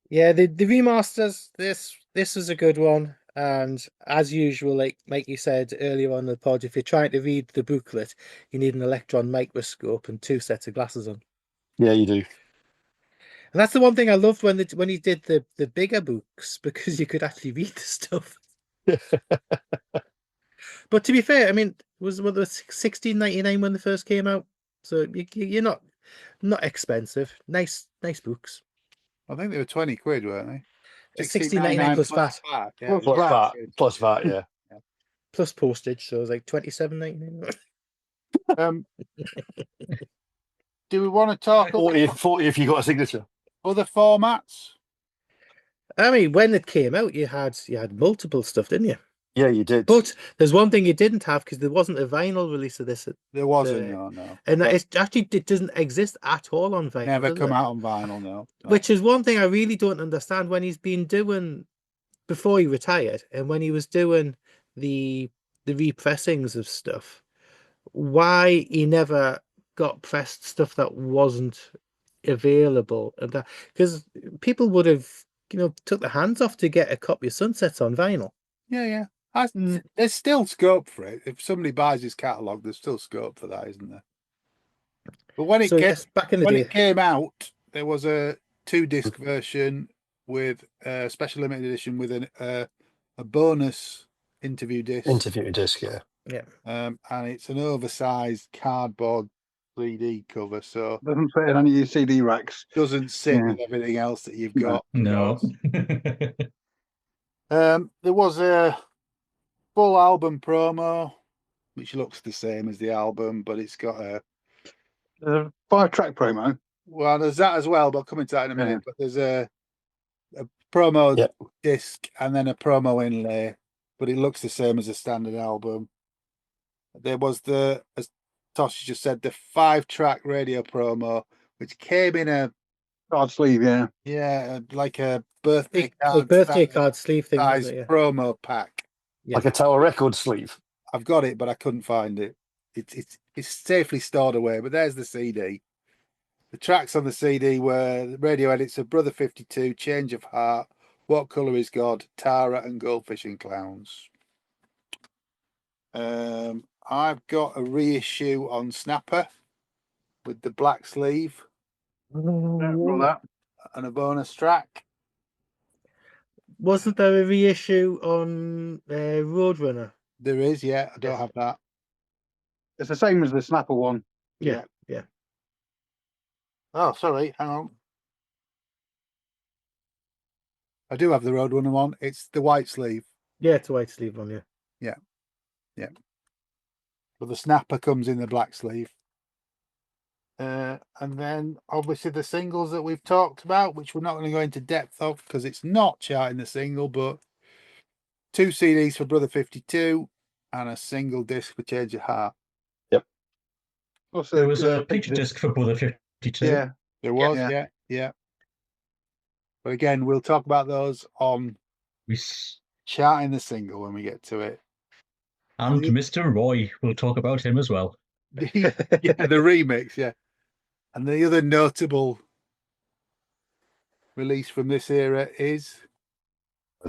Yeah, the remasters, this is a good one. And as usual, like Mikey said earlier on in the pod, if you're trying to read the booklet, you need an electron microscope and 2 sets of glasses on. Yeah, you do. And that's the one thing I loved when he did the bigger books, because you could actually read the stuff. But to be fair, I mean, was $16.99 when they first came out, so you're not expensive. Nice books. I think they were 20 quid, weren't they? $16.99 plus VAT. Yeah. Plus VAT, yeah. Plus postage, so it was like $27.99. Do we want to talk 40 if you got a signature. other formats? I mean, when it came out, you had multiple stuff, didn't you? Yeah, you did. But there's one thing you didn't have, because there wasn't a vinyl release of this. There wasn't, no. And it doesn't exist at all on vinyl. Never does come it? out on vinyl, no. Which is one thing I really don't understand, when he's been doing, before he retired, and when he was doing the repressings of stuff, why he never got pressed stuff that wasn't available, and that, because people would have took their hands off to get a copy of Sunsets on vinyl. Yeah. There's still scope for it. If somebody buys his catalogue, there's still scope for that, isn't there? But when back in the day, it came out, there was a 2-disc version with a special limited edition with a bonus interview disc. Interview disc, yeah. Yeah. And it's an oversized cardboard 3D cover, so Doesn't fit in any of your CD racks. doesn't sit with everything else that you've got. No. There was a full album promo, which looks the same as the album, but it's got a 5-track promo. well, there's that as well, but I'll come into that in a minute. But there's a promo disc and then a promo inlay, but it looks the same as a standard album. There was as Tosh just said, the 5-track radio promo, which came in a Card sleeve, like a birthday card sleeve thing, size wasn't it? promo pack. Yeah. Like a Tower Record sleeve. I've got it, but I couldn't find it. It's safely stored away, but there's the CD. The tracks on the CD were the radio edits of Brother 52, Change of Heart, What Colour is God, Tara, and Goldfish and Clowns. I've got a reissue on Snapper with the black sleeve That. and a bonus track. Wasn't there a reissue on Roadrunner? There is, yeah. I don't have that. It's the same as the Snapper one. Yeah. Oh, sorry. Hang on. I do have the Roadrunner one. It's the white sleeve. Yeah, it's a white sleeve one, yeah. But the Snapper comes in the black sleeve. And then obviously the singles that we've talked about, which we're not going to go into depth of because it's not charting the single, but 2 CDs for Brother 52 and a single disc for Change of Heart. Yep. Also, There was a picture disc for Brother 52. Yeah. There was, Yeah. yeah. But again, we'll talk about those on charting the single when we get to it. And Mr. Roy, we'll talk about him as well. Yeah, the remix, yeah. And the other notable release from this era is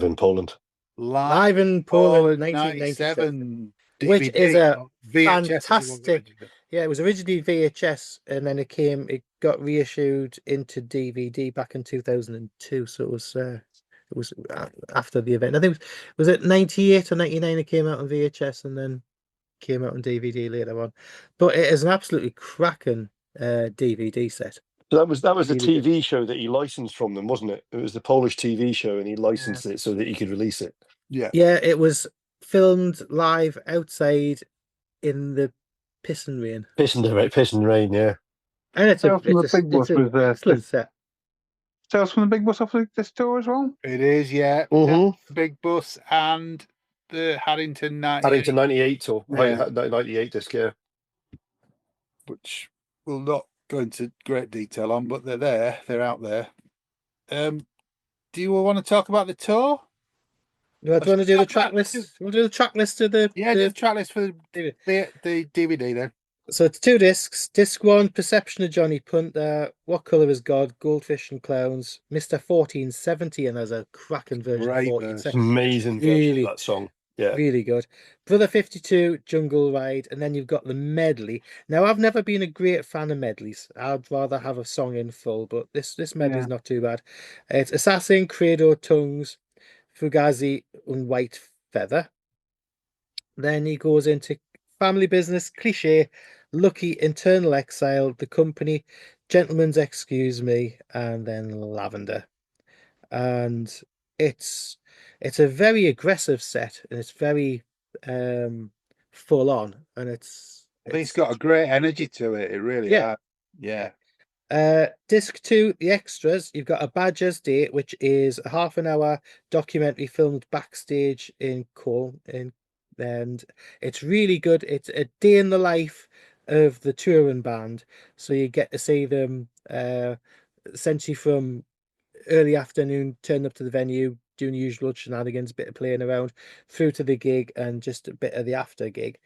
In Poland. Live in Poland 1997, which is a VHS, fantastic. Yeah, it was originally VHS, and then it got reissued into DVD back in 2002. So it was after the event. I think was it 98 or 99 it came out on VHS and then came out on DVD later on. But it is an absolutely cracking DVD set. So that was the TV show that he licensed from them, wasn't it? It was the Polish TV show, and he licensed it so that he could release it. Yeah. Yeah, it was filmed live outside in the piss and rain. Piss and rain, yeah. And it's Tales from the it's Big Bus an was excellent set. Tales from the Big Bus off this tour as well. It is, yeah. Mhm. The Big Bus and the Haddington 98, Haddington 98 or Yeah. 98 disc, yeah. which we'll not go into great detail on, but they're there. They're out there. Do you want to talk about the tour? Do you want to do the Talk track about- list? You want to do the track list of the Yeah, do the track list for DVD? the DVD then. So it's 2 discs. Disc 1, Perception of Johnny Punter, What Colour is God, Goldfish and Clowns, Mr. 1470, and there's a cracking version of Great 1470. Amazing version Really, of that song. Yeah. really good. Brother 52, Jungle Ride, and then you've got the medley. Now, I've never been a great fan of medleys. I'd rather have a song in full, but this medley's not too bad. It's Assassin, Credo, Tongues, Fugazi, and White Feather. Then he goes into Family Business, Cliche, Lucky, Internal Exile, The Company, Gentleman's Excuse Me, and then Lavender. And it's a very aggressive set, and it's very full on, and it's got a great energy to it. It really Yeah. yeah. Disc 2, the extras. You've got A Badger's Day, which is a half-an-hour documentary filmed backstage in Cole, and it's really good. It's a day in the life of the touring band, so you get to see them essentially from early afternoon, turning up to the venue, doing usual shenanigans, bit of playing around, through to the gig, and just a bit of the after gig,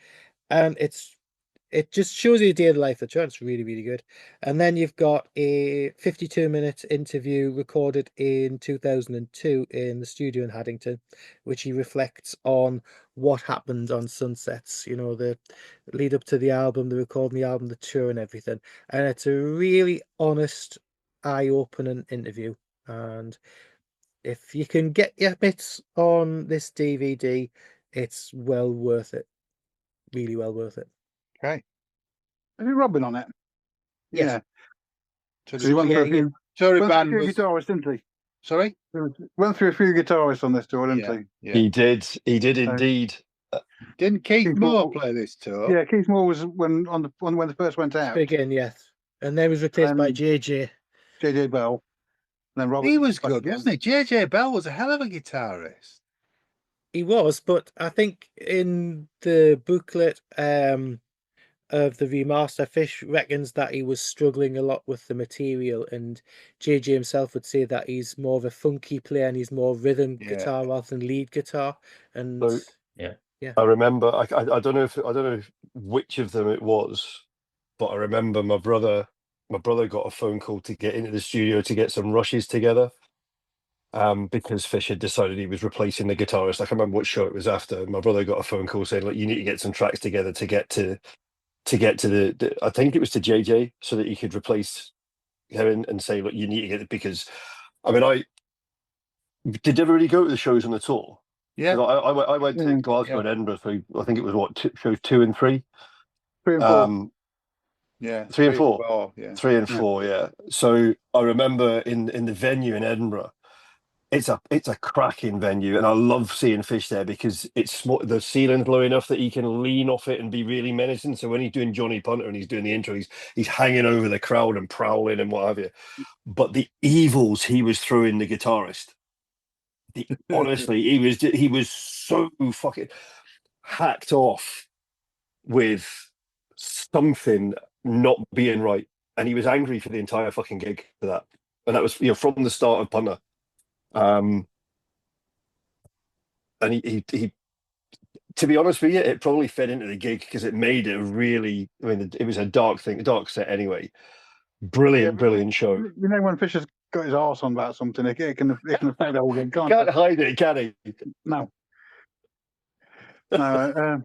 and it just shows you a day of the life of the tour. It's really, really good. And then you've got a 52-minute interview recorded in 2002 in the studio in Haddington, which he reflects on what happened on Sunsets, the lead up to the album, the recording the album, the tour and everything. And it's a really honest, eye-opening interview. And if you can get your bits on this DVD, it's well worth it. Really well worth it. Okay. Is it Robin on it? Yes. Yeah. So So he went through a few, touring went through a band few was guitarists, didn't he? sorry? Went through a few guitarists on this tour, didn't he? Yeah. He did indeed. Didn't Keith Keith Moore Moore- play this tour? Yeah, Keith Moore was when they first went out. Begin, yes. And then was replaced by JJ. JJ Bell. And then Robert. He was good, wasn't he? JJ Bell was a hell of a guitarist. He was, but I think in the booklet of the remaster, Fish reckons that he was struggling a lot with the material, and JJ himself would say that he's more of a funky player and he's more rhythm guitar rather than lead guitar. And So, I remember. I don't know which of them it was, but I remember my brother got a phone call to get into the studio to get some rushes together, because Fish had decided he was replacing the guitarist. I can't remember what show it was after. My brother got a phone call saying, "Look, you need to get some tracks together to get to the I think it was to JJ, so that he could replace him and say, look, you need to get it." Because I mean, did everybody go to the shows on the tour? Yeah. 'Cause I went to Glasgow and Edinburgh for, I think it was shows 2 and 3. 3 and 4. Yeah. 3 and 4. Yeah. 3 and 4, yeah. So I remember in the venue in Edinburgh, it's a cracking venue, and I love seeing Fish there because it's the ceiling's low enough that he can lean off it and be really menacing. So when he's doing Johnny Punter and he's doing the intro, he's hanging over the crowd and prowling and what have you. But the evils he was throwing the guitarist, honestly, he was so fucking hacked off with something not being right, and he was angry for the entire fucking gig for that. And that was from the start of Punter. And he to be honest with you, it probably fed into the gig because it made it really. I mean, it was a dark set anyway. Brilliant show. You know, when Fish has got his arse on about something, it can affect the whole gig. Can't hide it, can he? No. No.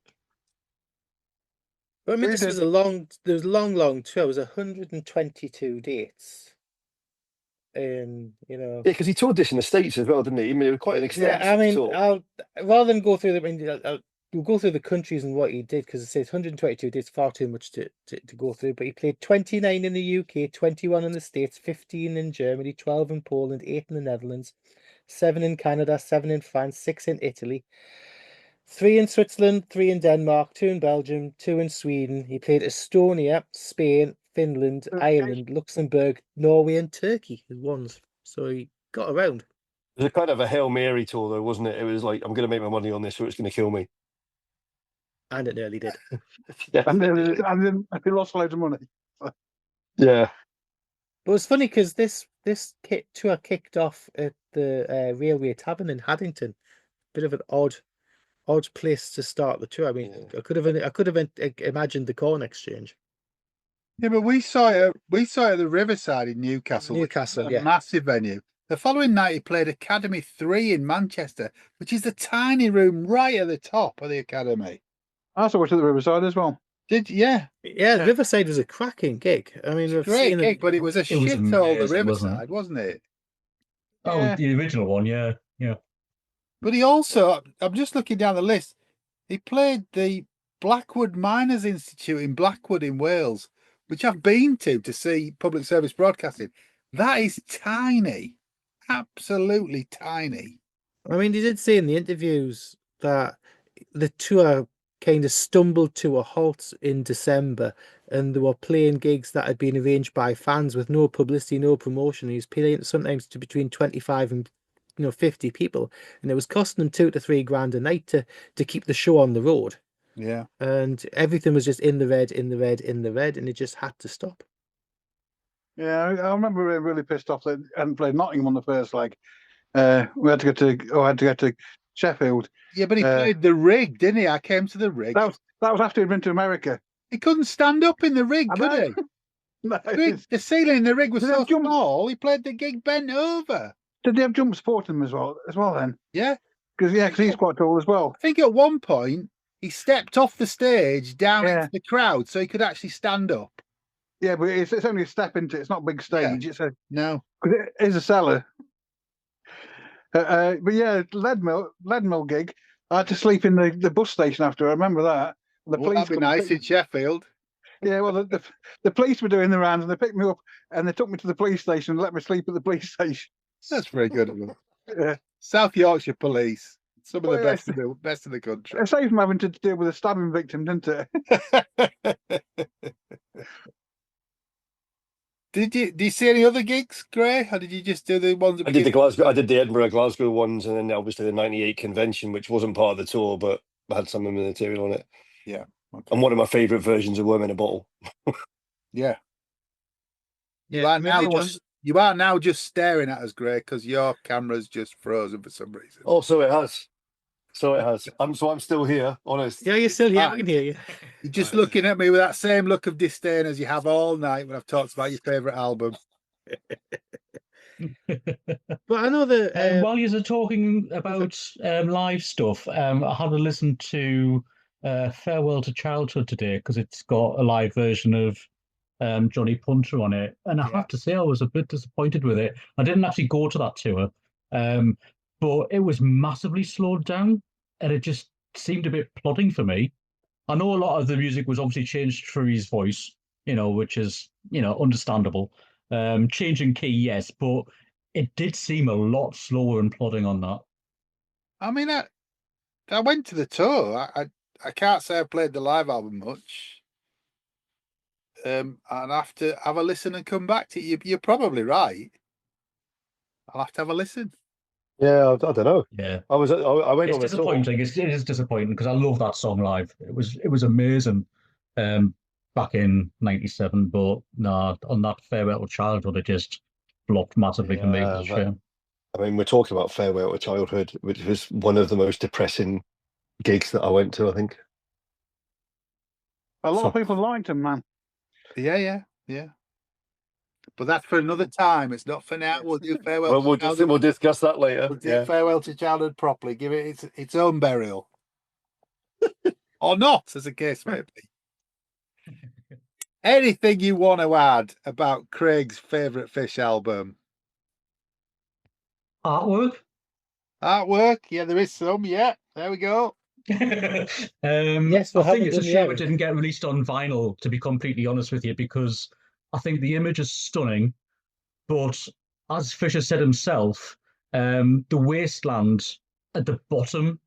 But I mean, this was a long tour. It was 122 dates. Yeah, because he toured this in the States as well, didn't he? I mean, it was quite an extensive I mean, tour. I'll rather than go through we'll go through the countries and what he did, because it says 122 dates, far too much to go through. But he played 29 in the UK, 21 in the States, 15 in Germany, 12 in Poland, 8 in the Netherlands, 7 in Canada, 7 in France, 6 in Italy, 3 in Switzerland, 3 in Denmark, 2 in Belgium, 2 in Sweden. He played Estonia, Spain, Finland, Ireland, Luxembourg, Norway, and Turkey as ones. So he got around. It was kind of a Hail Mary tour, though, wasn't it? It was like, I'm going to make my money on this, or it's going to kill me. And it nearly did. Yeah. And then they lost loads of money. Yeah. But it's funny because this tour kicked off at the Railway Tavern in Haddington. Bit of an odd place to start the tour. I mean, Yeah. I could have imagined the Corn Exchange. Yeah, but we saw it at the Riverside in Newcastle. Newcastle, a yeah. massive venue. The following night, he played Academy 3 in Manchester, which is the tiny room right at the top of the Academy. I saw it at the Riverside as well. Yeah, Yeah, Riverside was a cracking gig. I mean, we've great seen gig, it. but it was a It was shithole, the amazing, wasn't it? Riverside, wasn't it? Oh, Yeah. the original one, yeah. But he also, I'm just looking down the list, he played the Blackwood Miners Institute in Blackwood in Wales, which I've been to see public service broadcasting. That is tiny, absolutely tiny. I mean, he did say in the interviews that the tour kind of stumbled to a halt in December, and they were playing gigs that had been arranged by fans with no publicity, no promotion. He was playing sometimes to between 25 and 50 people, and it was costing them $2 to $3 grand a night to keep the show on the road. Yeah. And everything was just in the red, and it just had to stop. Yeah, I remember being really pissed off that I hadn't played Nottingham on the first leg. We had to go to Sheffield. Yeah, but he played the rig, didn't he? I came to the rig. That was after he'd been to America. He couldn't stand up in the rig, I could know. he? No, The ceiling in the rig was Did they so have jump- small, he played the gig bent over. Did they have jump supporting him as well then? Yeah. Because he's quite tall as well. I think at one point he stepped off the stage down Yeah. into the crowd so he could actually stand up. Yeah, but it's only a step into it. It's not a big stage. It's a No. because it is a cellar. But yeah, Leadmill gig. I had to sleep in the bus station after. I remember that. The Well, that'd be come and nice in Sheffield. Yeah, well, the police were doing the rounds and they picked me up and they took me to the police station and let me sleep at the police station. That's very good of them. Yeah. South Yorkshire Police, some of the Well, yeah. best in the country. It saved them having to deal with a stabbing victim, didn't it? Did you see any other gigs, Grae, or did you just do the ones? I did the Edinburgh, Glasgow ones, and then obviously the '98 convention, which wasn't part of the tour, but had some of the material on it. Yeah. Okay. And one of my favourite versions of Worm in a Bottle. Yeah. Yeah, You are now just staring at us, Grae, because your camera's just frozen for some reason. Oh, so it has. I'm still here, honest. Yeah, you're still here. I can hear you. You're just looking at me with that same look of disdain as you have all night when I've talked about your favourite album. But I know that While you're talking about live stuff, I had a listen to Farewell to Childhood today because it's got a live version of Johnny Punter on it. And I have to say, I was a bit disappointed with it. I didn't actually go to that tour, but it was massively slowed down and it just seemed a bit plodding for me. I know a lot of the music was obviously changed for his voice, which is, understandable. Changing key, yes, but it did seem a lot slower and plodding on that. I mean, I went to the tour. I can't say I played the live album much. And I have to have a listen and come back to you. You're probably right. I'll have to have a listen. Yeah, I don't know. Yeah, I went it's on the tour. disappointing. It is disappointing because I love that song live. It was amazing back in '97, but no, on that Farewell to Childhood, it just flopped massively for me. It's a shame. I mean, we're talking about Farewell to Childhood, which was one of the most depressing gigs that I went to, I think. A lot of people liked him, man. Yeah. But that's for another time. It's not for now. We'll do Farewell. Well, we'll discuss that later. We'll do Farewell to Childhood properly. Give it its own burial. Or not, as the case may be. Anything you want to add about Craig's favourite Fish album? Artwork? Yeah, there is some. Yeah, there we go. Yes, I think it's a shame it didn't get released on vinyl, to be completely honest with you, because I think the image is stunning, but as Fisher said himself, the wasteland at the bottom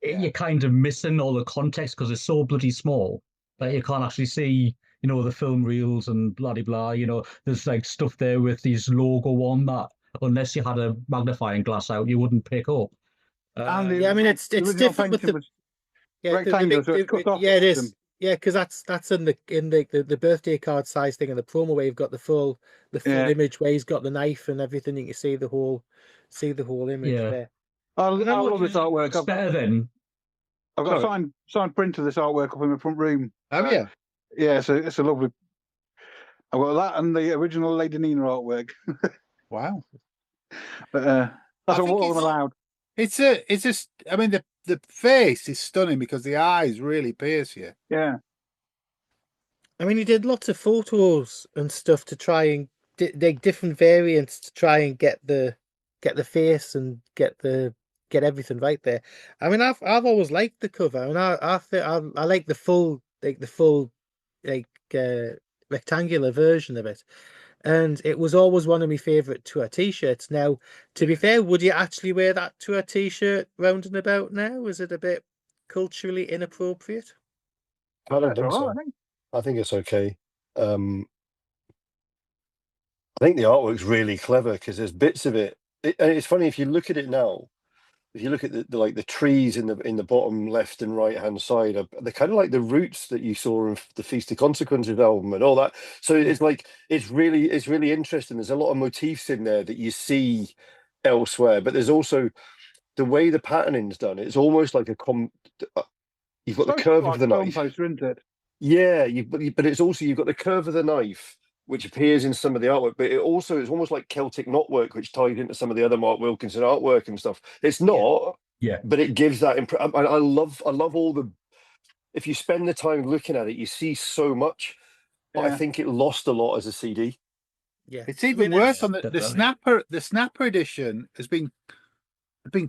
you're kind of missing all the context because it's so bloody small that you can't actually see, the film reels and blah blah blah. There's like stuff there with these logo on that unless you had a magnifying glass out, you wouldn't pick up. And the, Yeah, I mean the it's original different with painting the was yeah rectangular, so it's cut off. yeah it is them. yeah because that's in the birthday card size thing in the promo where you've got the full Yeah. image where he's got the knife and everything. You can see the whole image Yeah. there. I And then love this artwork. It's better than. I've got a Sorry. signed print of this artwork up in my front room. Have you? Yeah, so it's a lovely. I've got that and the original Lady Nina artwork. Wow. But I that's think all I'm it's- allowed. It's just. I mean, the face is stunning because the eyes really pierce you. Yeah. I mean, he did lots of photos and stuff to try and like different variants to try and get the face and get everything right there. I mean, I've always liked the cover, and I think I like the full rectangular version of it, and it was always one of my favorite tour T-shirts. Now, to be fair, would you actually wear that tour T-shirt round and about now? Is it a bit culturally inappropriate? I don't That's think all so. right, I think. I think it's okay. I think the artwork's really clever because there's bits of it. And it's funny if you look at it now. If you look at the trees in the bottom left and right hand side, they're kind of like the roots that you saw in the Feast of Consequences album and all that. So it's like it's really interesting. There's a lot of motifs in there that you see elsewhere, but there's also the way the patterning's done. It's almost like you've got the It's curve like of the a film knife. poster, isn't it? Yeah, but it's also you've got the curve of the knife, which appears in some of the artwork, but it's almost like Celtic knotwork, which tied into some of the other Mark Wilkinson artwork and stuff. It's not, Yeah. but it gives that impression. I love all the. If you spend the time looking at it, you see so much. But I Yeah. think it lost a lot as a CD. Yeah, It's even worse on the definitely. snapper. The snapper edition has been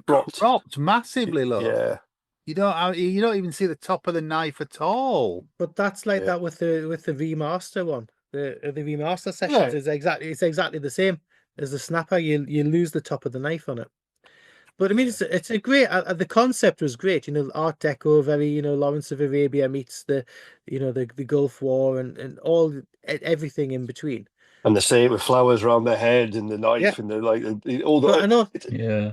Cropped. cropped massively low. Yeah, You don't even see the top of the knife at all. But that's like Yeah. that with the remaster one. The remaster sessions Yeah. is exactly the same as the snapper. You lose the top of the knife on it. But I mean, it's a great. The concept was great. Art Deco, very Lawrence of Arabia meets the the Gulf War and all everything in between. and the same with flowers around the head and the knife Yeah. and all the. But I know. Yeah.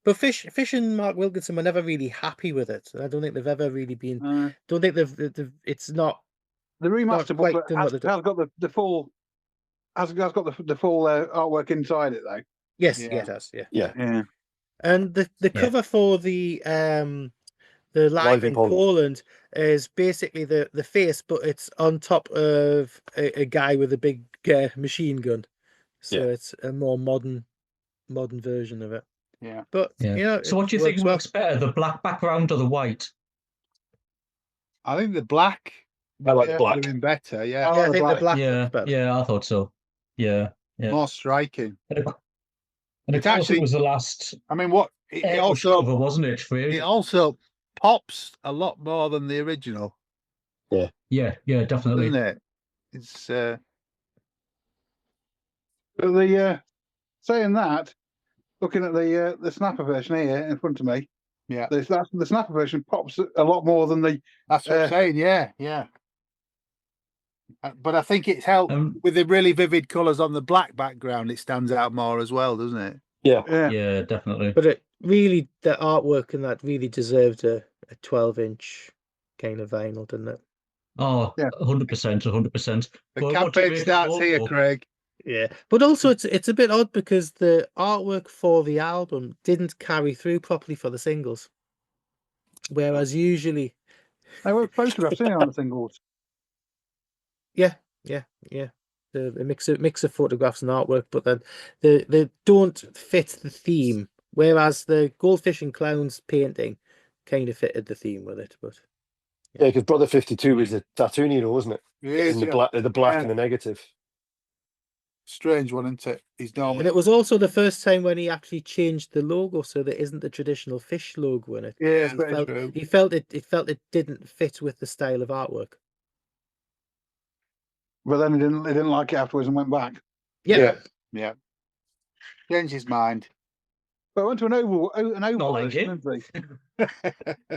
But Fish and Mark Wilkinson were never really happy with it. I don't think they've ever really been. Don't think they've it's not. The remaster quite booklet done what has they got the full got the full artwork inside it though. Yes, Yeah. yeah, it has. Yeah. Yeah, Yeah. And the Yeah. cover for the live in Poland is basically the face, but it's on top of a guy with a big machine gun. So Yeah. it's a more modern version of it. Yeah. But Yeah. So what do you think works better, the black background or the white? I think the black. I like would black. have been better. Yeah, Yeah, I think the black Yeah, looks better. yeah, I thought so. Yeah, yeah. more striking. And of It's course, actually- it was the last I mean, what it airbrush also cover, wasn't it? it also pops a lot more than the original, Yeah, definitely. doesn't it? It's But the saying that, looking at the snapper version here in front of me, yeah. the snapper version pops a lot more than the. That's what I'm saying. Yeah. But I think it's helped Um, with the really vivid colours on the black background. It stands out more as well, doesn't it? Yeah. yeah, definitely. But it really, the artwork in that really deserved a 12-inch kind of vinyl, didn't it? Oh, Yeah. 100%, 100%. The But what do you campaign make of starts here, logo? Craig. Yeah, but also it's a bit odd because the artwork for the album didn't carry through properly for the singles, whereas usually, They were photographs in on the singles. yeah, the mix of photographs and artwork, but then they don't fit the theme. Whereas the Goldfish and Clowns painting kind of fitted the theme with it, but Yeah, because Brother 52 was the tattoo needle, wasn't it? It is, In the yeah. black Yeah. and the negative. Strange one, isn't it? He's and normally it was also the first time when he actually changed the logo, so there isn't the traditional fish logo in it. yeah, He very felt, true. he felt it didn't fit with the style of artwork. But then he didn't like it afterwards and went back. Yeah. Yeah. Changed his mind. But I went to an oval Not like version, it. didn't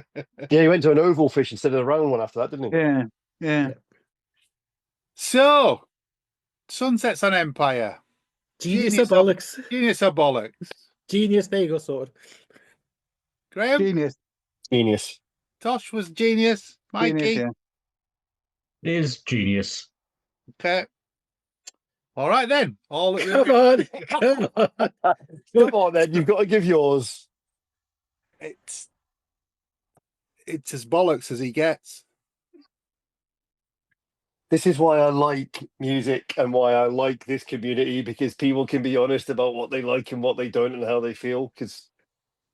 Yeah, he went to an oval fish instead of the round one after that, didn't he? he? Yeah. So, Sunsets on Empire. Genius or bollocks? Genius or bollocks? Genius, there you go, sorted. Graham? Genius. Genius. Tosh was genius. Mikey? Genius, yeah. Is genius. Okay. All right then. All that Come on, come on. Come on, then. You've got to give yours. it's as bollocks as he gets. This is why I like music and why I like this community, because people can be honest about what they like and what they don't and how they feel. Because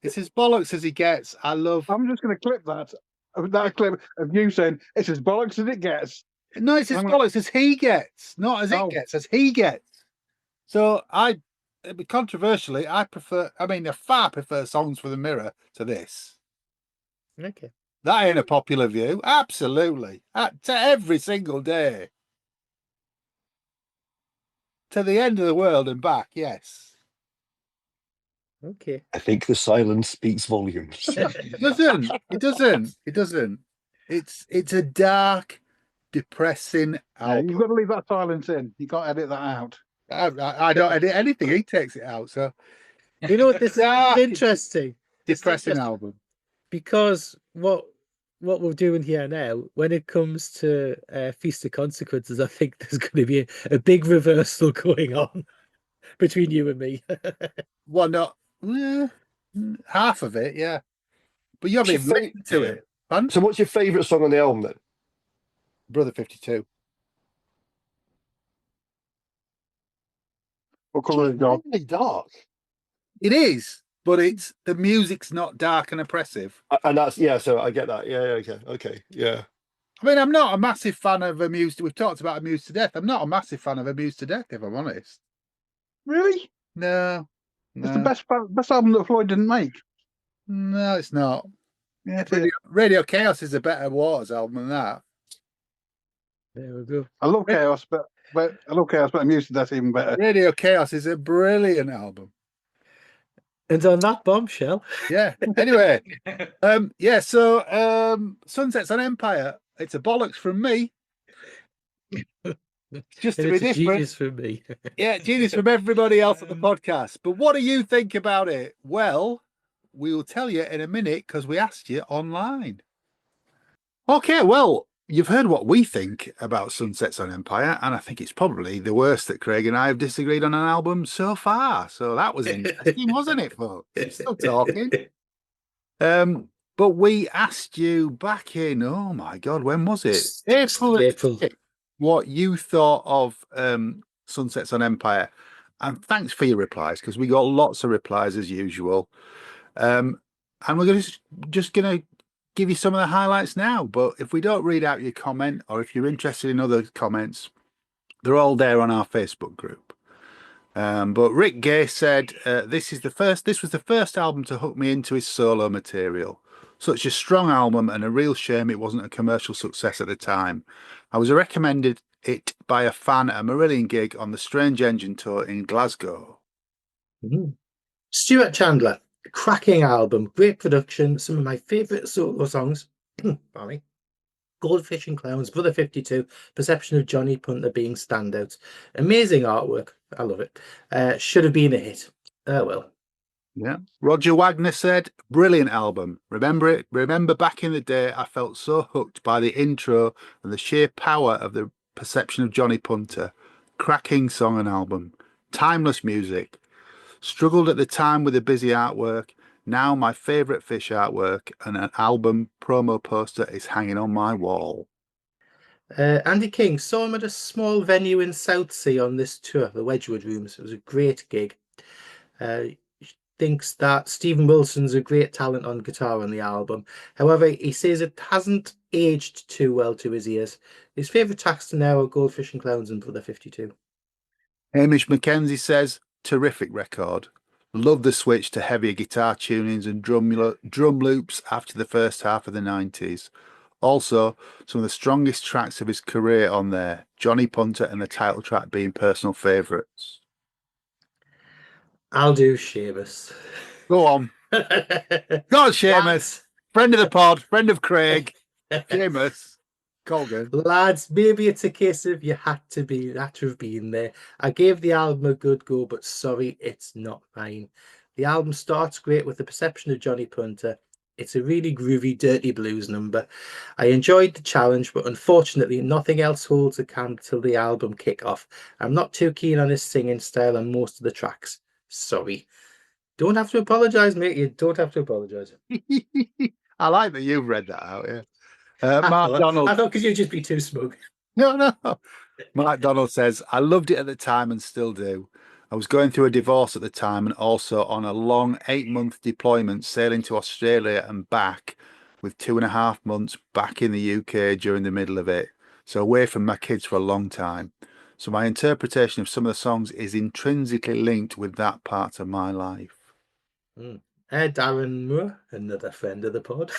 It's as bollocks as he gets. I love. I'm just going to clip that clip of you saying it's as bollocks as it gets. No, it's as I'm gonna- bollocks as he gets, not as it Oh. gets, as he gets. So controversially, I far prefer Songs for the Mirror to this. Okay. That ain't a popular view. Absolutely. To every single day. To the end of the world and back, yes. Okay. I think the silence speaks volumes. It doesn't. It doesn't. It doesn't. It's a dark, depressing album. You've got to leave that silence in. You can't edit that out. I don't edit anything. He takes it out. So You know what? This Dark, is interesting. depressing interesting. album. Because what we're doing here now, when it comes to Feast of Consequences, I think there's going to be a big reversal going on between you and me. Well, not half of it, yeah. But you haven't even listened to it. Fun? So, what's your favourite song on the album then? Brother 52. What colour is God? Really dark. It is, but the music's not dark and oppressive. And that's so I get that. Yeah, okay, yeah. I mean, I'm not a massive fan of Amused. We've talked about Amused to Death. I'm not a massive fan of Amused to Death, if I'm honest. Really? No. It's the best album that Floyd didn't make. No, it's not. Yeah, it is. Radio Chaos is a better Waters album than that. There we go. I love Chaos, but I'm used to that even better. Radio Chaos is a brilliant album. And on that bombshell, Yeah. Anyway, so Sunsets on Empire. It's a bollocks from me. Just to be it's a different. genius for me. Yeah, genius from everybody else at the podcast. But what do you think about it? Well, we will tell you in a minute because we asked you online. Okay, well, you've heard what we think about Sunsets on Empire, and I think it's probably the worst that Craig and I have disagreed on an album so far. So that was interesting, wasn't it, folks? We're still talking. But we asked you back in, oh my God, when was it? April. What you thought of Sunsets on Empire. And thanks for your replies, because we got lots of replies as usual. And we're just going to give you some of the highlights now. But if we don't read out your comment, or if you're interested in other comments, they're all there on our Facebook group. But Rick Gay said, this was the first album to hook me into his solo material. Such a strong album, and a real shame it wasn't a commercial success at the time. I was recommended it by a fan at a Marillion gig on the Strange Engine tour in Glasgow. Stuart Chandler, cracking album, great production, some of my favourite solo songs. Goldfish and Clowns, Brother 52, Perception of Johnny Punter being standouts. Amazing artwork. I love it. Should have been a hit. Oh well. Yeah. Roger Wagner said, brilliant album. Remember back in the day, I felt so hooked by the intro and the sheer power of the Perception of Johnny Punter. Cracking song and album. Timeless music. Struggled at the time with the busy artwork. Now my favourite Fish artwork and an album promo poster is hanging on my wall. Andy King saw him at a small venue in Southsea on this tour, the Wedgwood Rooms. It was a great gig. Thinks that Stephen Wilson's a great talent on guitar on the album. However, he says it hasn't aged too well to his ears. His favourite tracks to now are Goldfish and Clowns and Brother 52. Hamish Mackenzie says, terrific record. Love the switch to heavier guitar tunings and drum loops after the first half of the 90s. Also, some of the strongest tracks of his career on there. Johnny Punter and the title track being personal favourites. I'll do Seamus. Go on. Go on, Seamus. Friend of the pod, friend of Craig. Seamus. Colgan. Lads, maybe it's a case of you had to have been there. I gave the album a good go, but sorry, it's not mine. The album starts great with the Perception of Johnny Punter. It's a really groovy, dirty blues number. I enjoyed the challenge, but unfortunately, nothing else holds a candle till the album kick off. I'm not too keen on his singing style on most of the tracks. Sorry. Don't have to apologise, mate. You don't have to apologise. I like that you've read that out, yeah. Mark Donald. I thought because you'd just be too smug. No. Mark Donald says, I loved it at the time and still do. I was going through a divorce at the time and also on a long 8-month deployment sailing to Australia and back with 2.5 months back in the UK during the middle of it. So away from my kids for a long time. So my interpretation of some of the songs is intrinsically linked with that part of my life. Darren Moore, another friend of the pod.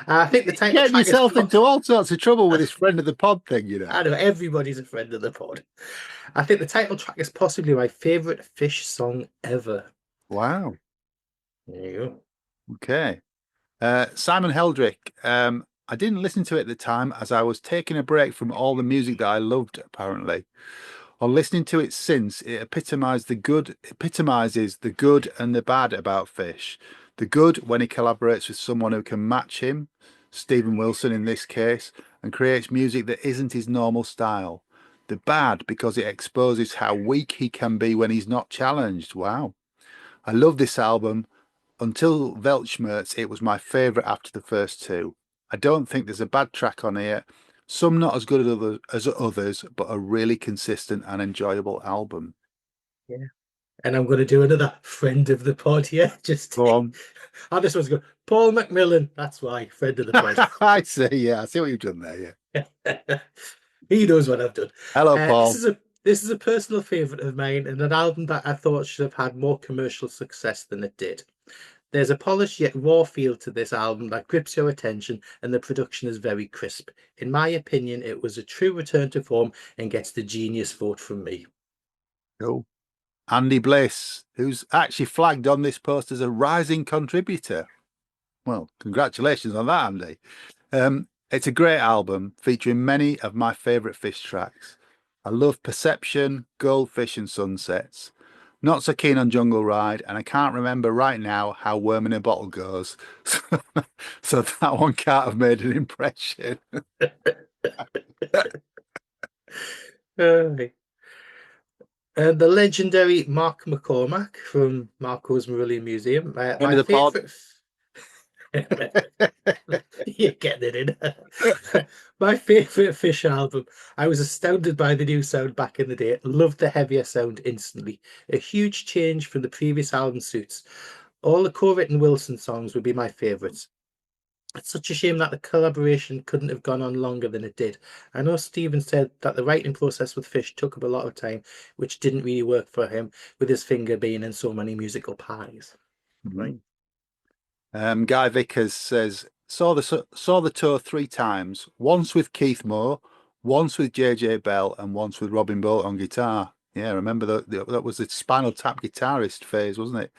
I think the title Getting track yourself is into all sorts of trouble with this friend of the pod thing, you know. I know everybody's a friend of the pod. I think the title track is possibly my favourite Fish song ever. Wow. There you go. Okay. Simon Heldrick. I didn't listen to it at the time as I was taking a break from all the music that I loved, apparently. On listening to it since, it epitomizes the good and the bad about Fish. The good when he collaborates with someone who can match him, Stephen Wilson in this case, and creates music that isn't his normal style. The bad because it exposes how weak he can be when he's not challenged. Wow. I love this album. Until Weltschmerz, it was my favourite after the first two. I don't think there's a bad track on here. Some not as good as others, but a really consistent and enjoyable album. Yeah. And I'm going to do another friend of the pod here. Just Go on. Oh, this one's good. Paul Macmillan. That's why, friend of the pod. I see. Yeah, I see what you've done there. Yeah. He knows what I've done. Hello, Paul. This is a personal favourite of mine and an album that I thought should have had more commercial success than it did. There's a polished yet raw feel to this album that grips your attention and the production is very crisp. In my opinion, it was a true return to form and gets the genius vote from me. Cool. Andy Bliss, who's actually flagged on this post as a rising contributor. Well, congratulations on that, Andy. It's a great album featuring many of my favourite Fish tracks. I love Perception, Goldfish and Sunsets. Not so keen on Jungle Ride, and I can't remember right now how Worm in a Bottle goes. So that one can't have made an impression. The legendary Mark McCormack from Marco's Marillion Museum. My favourite... You're getting it in. My favourite Fish album. I was astounded by the new sound back in the day. Loved the heavier sound instantly. A huge change from the previous album suits. All the co-written Wilson songs would be my favourites. It's such a shame that the collaboration couldn't have gone on longer than it did. I know Stephen said that the writing process with Fish took up a lot of time, which didn't really work for him, with his finger being in so many musical pies. Right. Guy Vickers says, saw the tour 3 times, once with Keith Moore, once with JJ Bell, and once with Robin Bolt on guitar. Yeah, remember that was the Spinal Tap guitarist phase, wasn't it?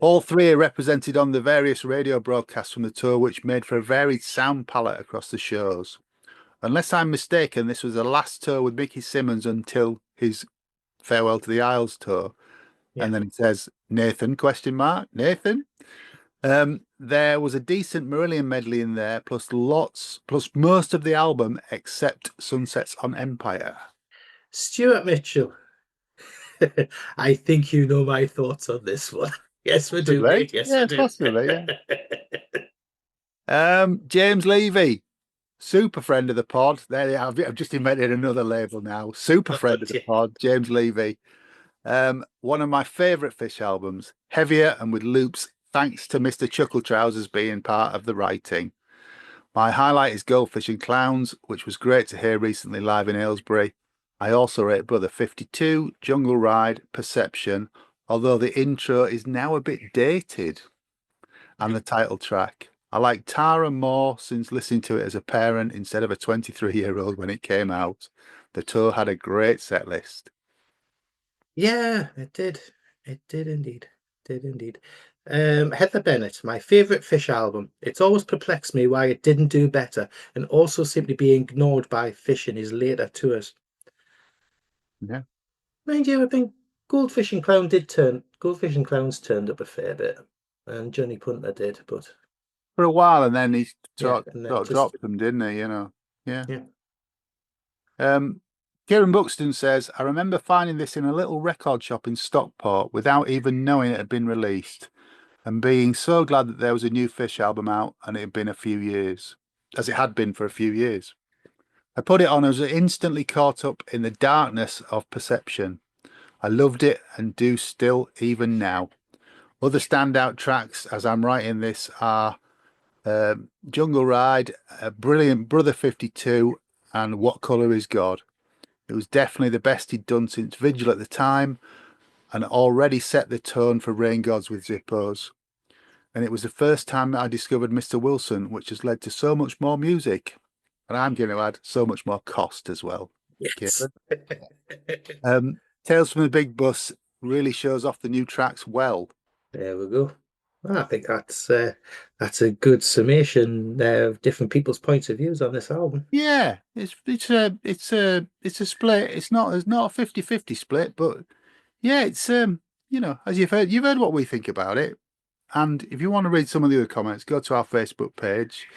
All 3 are represented on the various radio broadcasts from the tour, which made for a varied sound palette across the shows. Unless I'm mistaken, this was the last tour with Mickey Simmons until his Farewell to the Isles tour. Yeah. And then it says, Nathan, ? Nathan? There was a decent Marillion medley in there, plus most of the album except Sunsets on Empire. Stuart Mitchell, I think you know my thoughts on this one. Yes, we do. Mate. Yes, yeah, we do. Possibly, yeah. James Levy, super friend of the pod. There you have it. I've just invented another label now. Super friend of the pod, James Levy. One of my favourite Fish albums, heavier and with loops, thanks to Mr. Chuckle Trousers being part of the writing. My highlight is Goldfish and Clowns, which was great to hear recently live in Aylesbury. I also rate Brother 52, Jungle Ride, Perception, although the intro is now a bit dated, and the title track. I like Tara more since listening to it as a parent instead of a 23-year-old when it came out. The tour had a great set list. Yeah, it did. It did indeed. did indeed. Heather Bennett, my favourite Fish album. It's always perplexed me why it didn't do better, and also simply being ignored by Fish in his later tours. Yeah. Mind you, I think Goldfish and Clowns turned up a fair bit, and Johnny Punter did, but For a while, and then he Yeah, sort and then of just- dropped them, didn't he? You know. Yeah. Yeah. Kieran Buxton says, I remember finding this in a little record shop in Stockport without even knowing it had been released, and being so glad that there was a new Fish album out, and it had been a few years, as it had been for a few years. I put it on as instantly caught up in the darkness of Perception. I loved it and do still even now. Other standout tracks as I'm writing this are Jungle Ride, Brilliant Brother 52, and What Colour Is God. It was definitely the best he'd done since Vigil at the time, and already set the tone for Rain Gods with Zippos. And it was the first time that I discovered Mr. Wilson, which has led to so much more music. And I'm going to add so much more cost as well. Yes. Tales from the Big Bus really shows off the new tracks well. There we go. Well, I think that's a good summation of different people's points of views on this album. Yeah, it's a split. It's not a 50-50 split, but yeah, it's as you've heard what we think about it. And if you want to read some of the other comments, go to our Facebook page.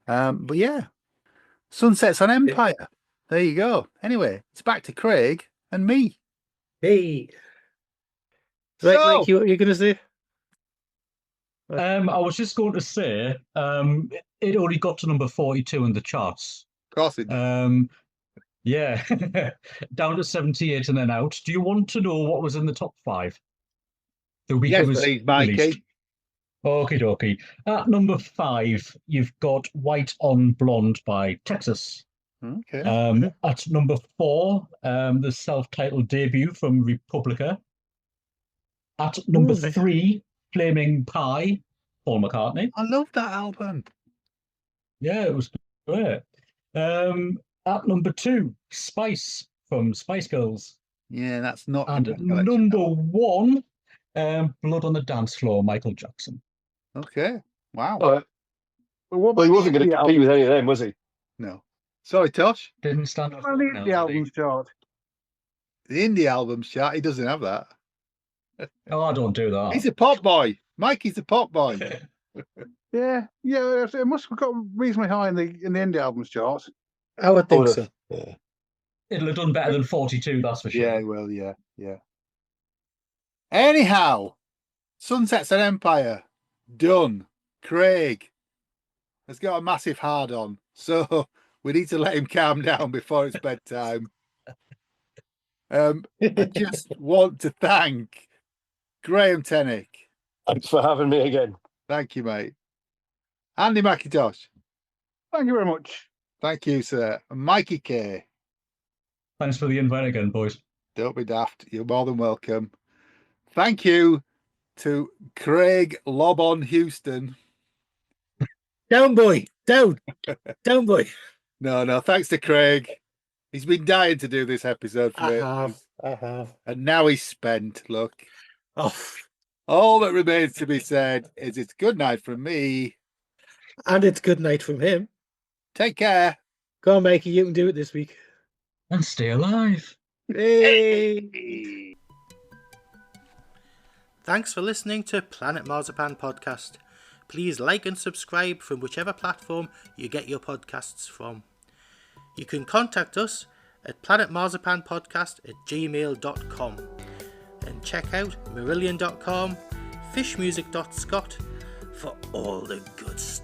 But yeah, Sunsets on Empire. There you go. Anyway, it's back to Craig and me. Hey, right, So- Mikey, what are you going to say? I was just going to say, it only got to number 42 in the charts. Of course it did. Yeah, down to 78 and then out. Do you want to know what was in the top 5? The week Yes, it was please, Mikey. released. Okie dokie. At number 5, you've got White on Blonde by Texas. Okay. At number 4, the self-titled debut from Republica. At number 3, Flaming Pie, Paul McCartney. I love that album. Yeah, it was great. At number 2, Spice from Spice Girls. Yeah, that's not. And in at my collection. number 1, Blood on the Dance Floor, Michael Jackson. Okay. Wow. Well, Well, he wasn't going to compete with any of them, was he? No. Sorry, Tosh. Didn't stand up. Well, the album's chart. The indie albums chart. He doesn't have that. Oh, I don't do that. He's a pop boy. Mikey's a pop boy. Yeah, it must have got reasonably high in the indie albums chart. I would think Would've. so. Yeah. It'll have done better than 42, that's for sure. Yeah, well, yeah. Anyhow, Sunsets on Empire, done. Craig has got a massive hard on, so we need to let him calm down before it's bedtime. I just want to thank Grae Tennick. Thanks for having me again. Thank you, mate. Andy McIntosh. Thank you very much. Thank you, sir. And Mikey K. Thanks for the invite again, boys. Don't be daft. You're more than welcome. Thank you to Craig Lobon Houston. Down, boy. Down. Down, boy. No. Thanks to Craig. He's been dying to do this episode for me. I have. And now he's spent. Look. Oh, All that remains to be said is it's good night from me. and it's good night from him. Take care. Go on, Mikey. You can do it this week. And stay alive. Hey. Thanks for listening to Planet Marzipan Podcast. Please like and subscribe from whichever platform you get your podcasts from. You can contact us at planetmarzipanpodcast@gmail.com and check out marillion.com, fishmusic.scot for all the good stuff.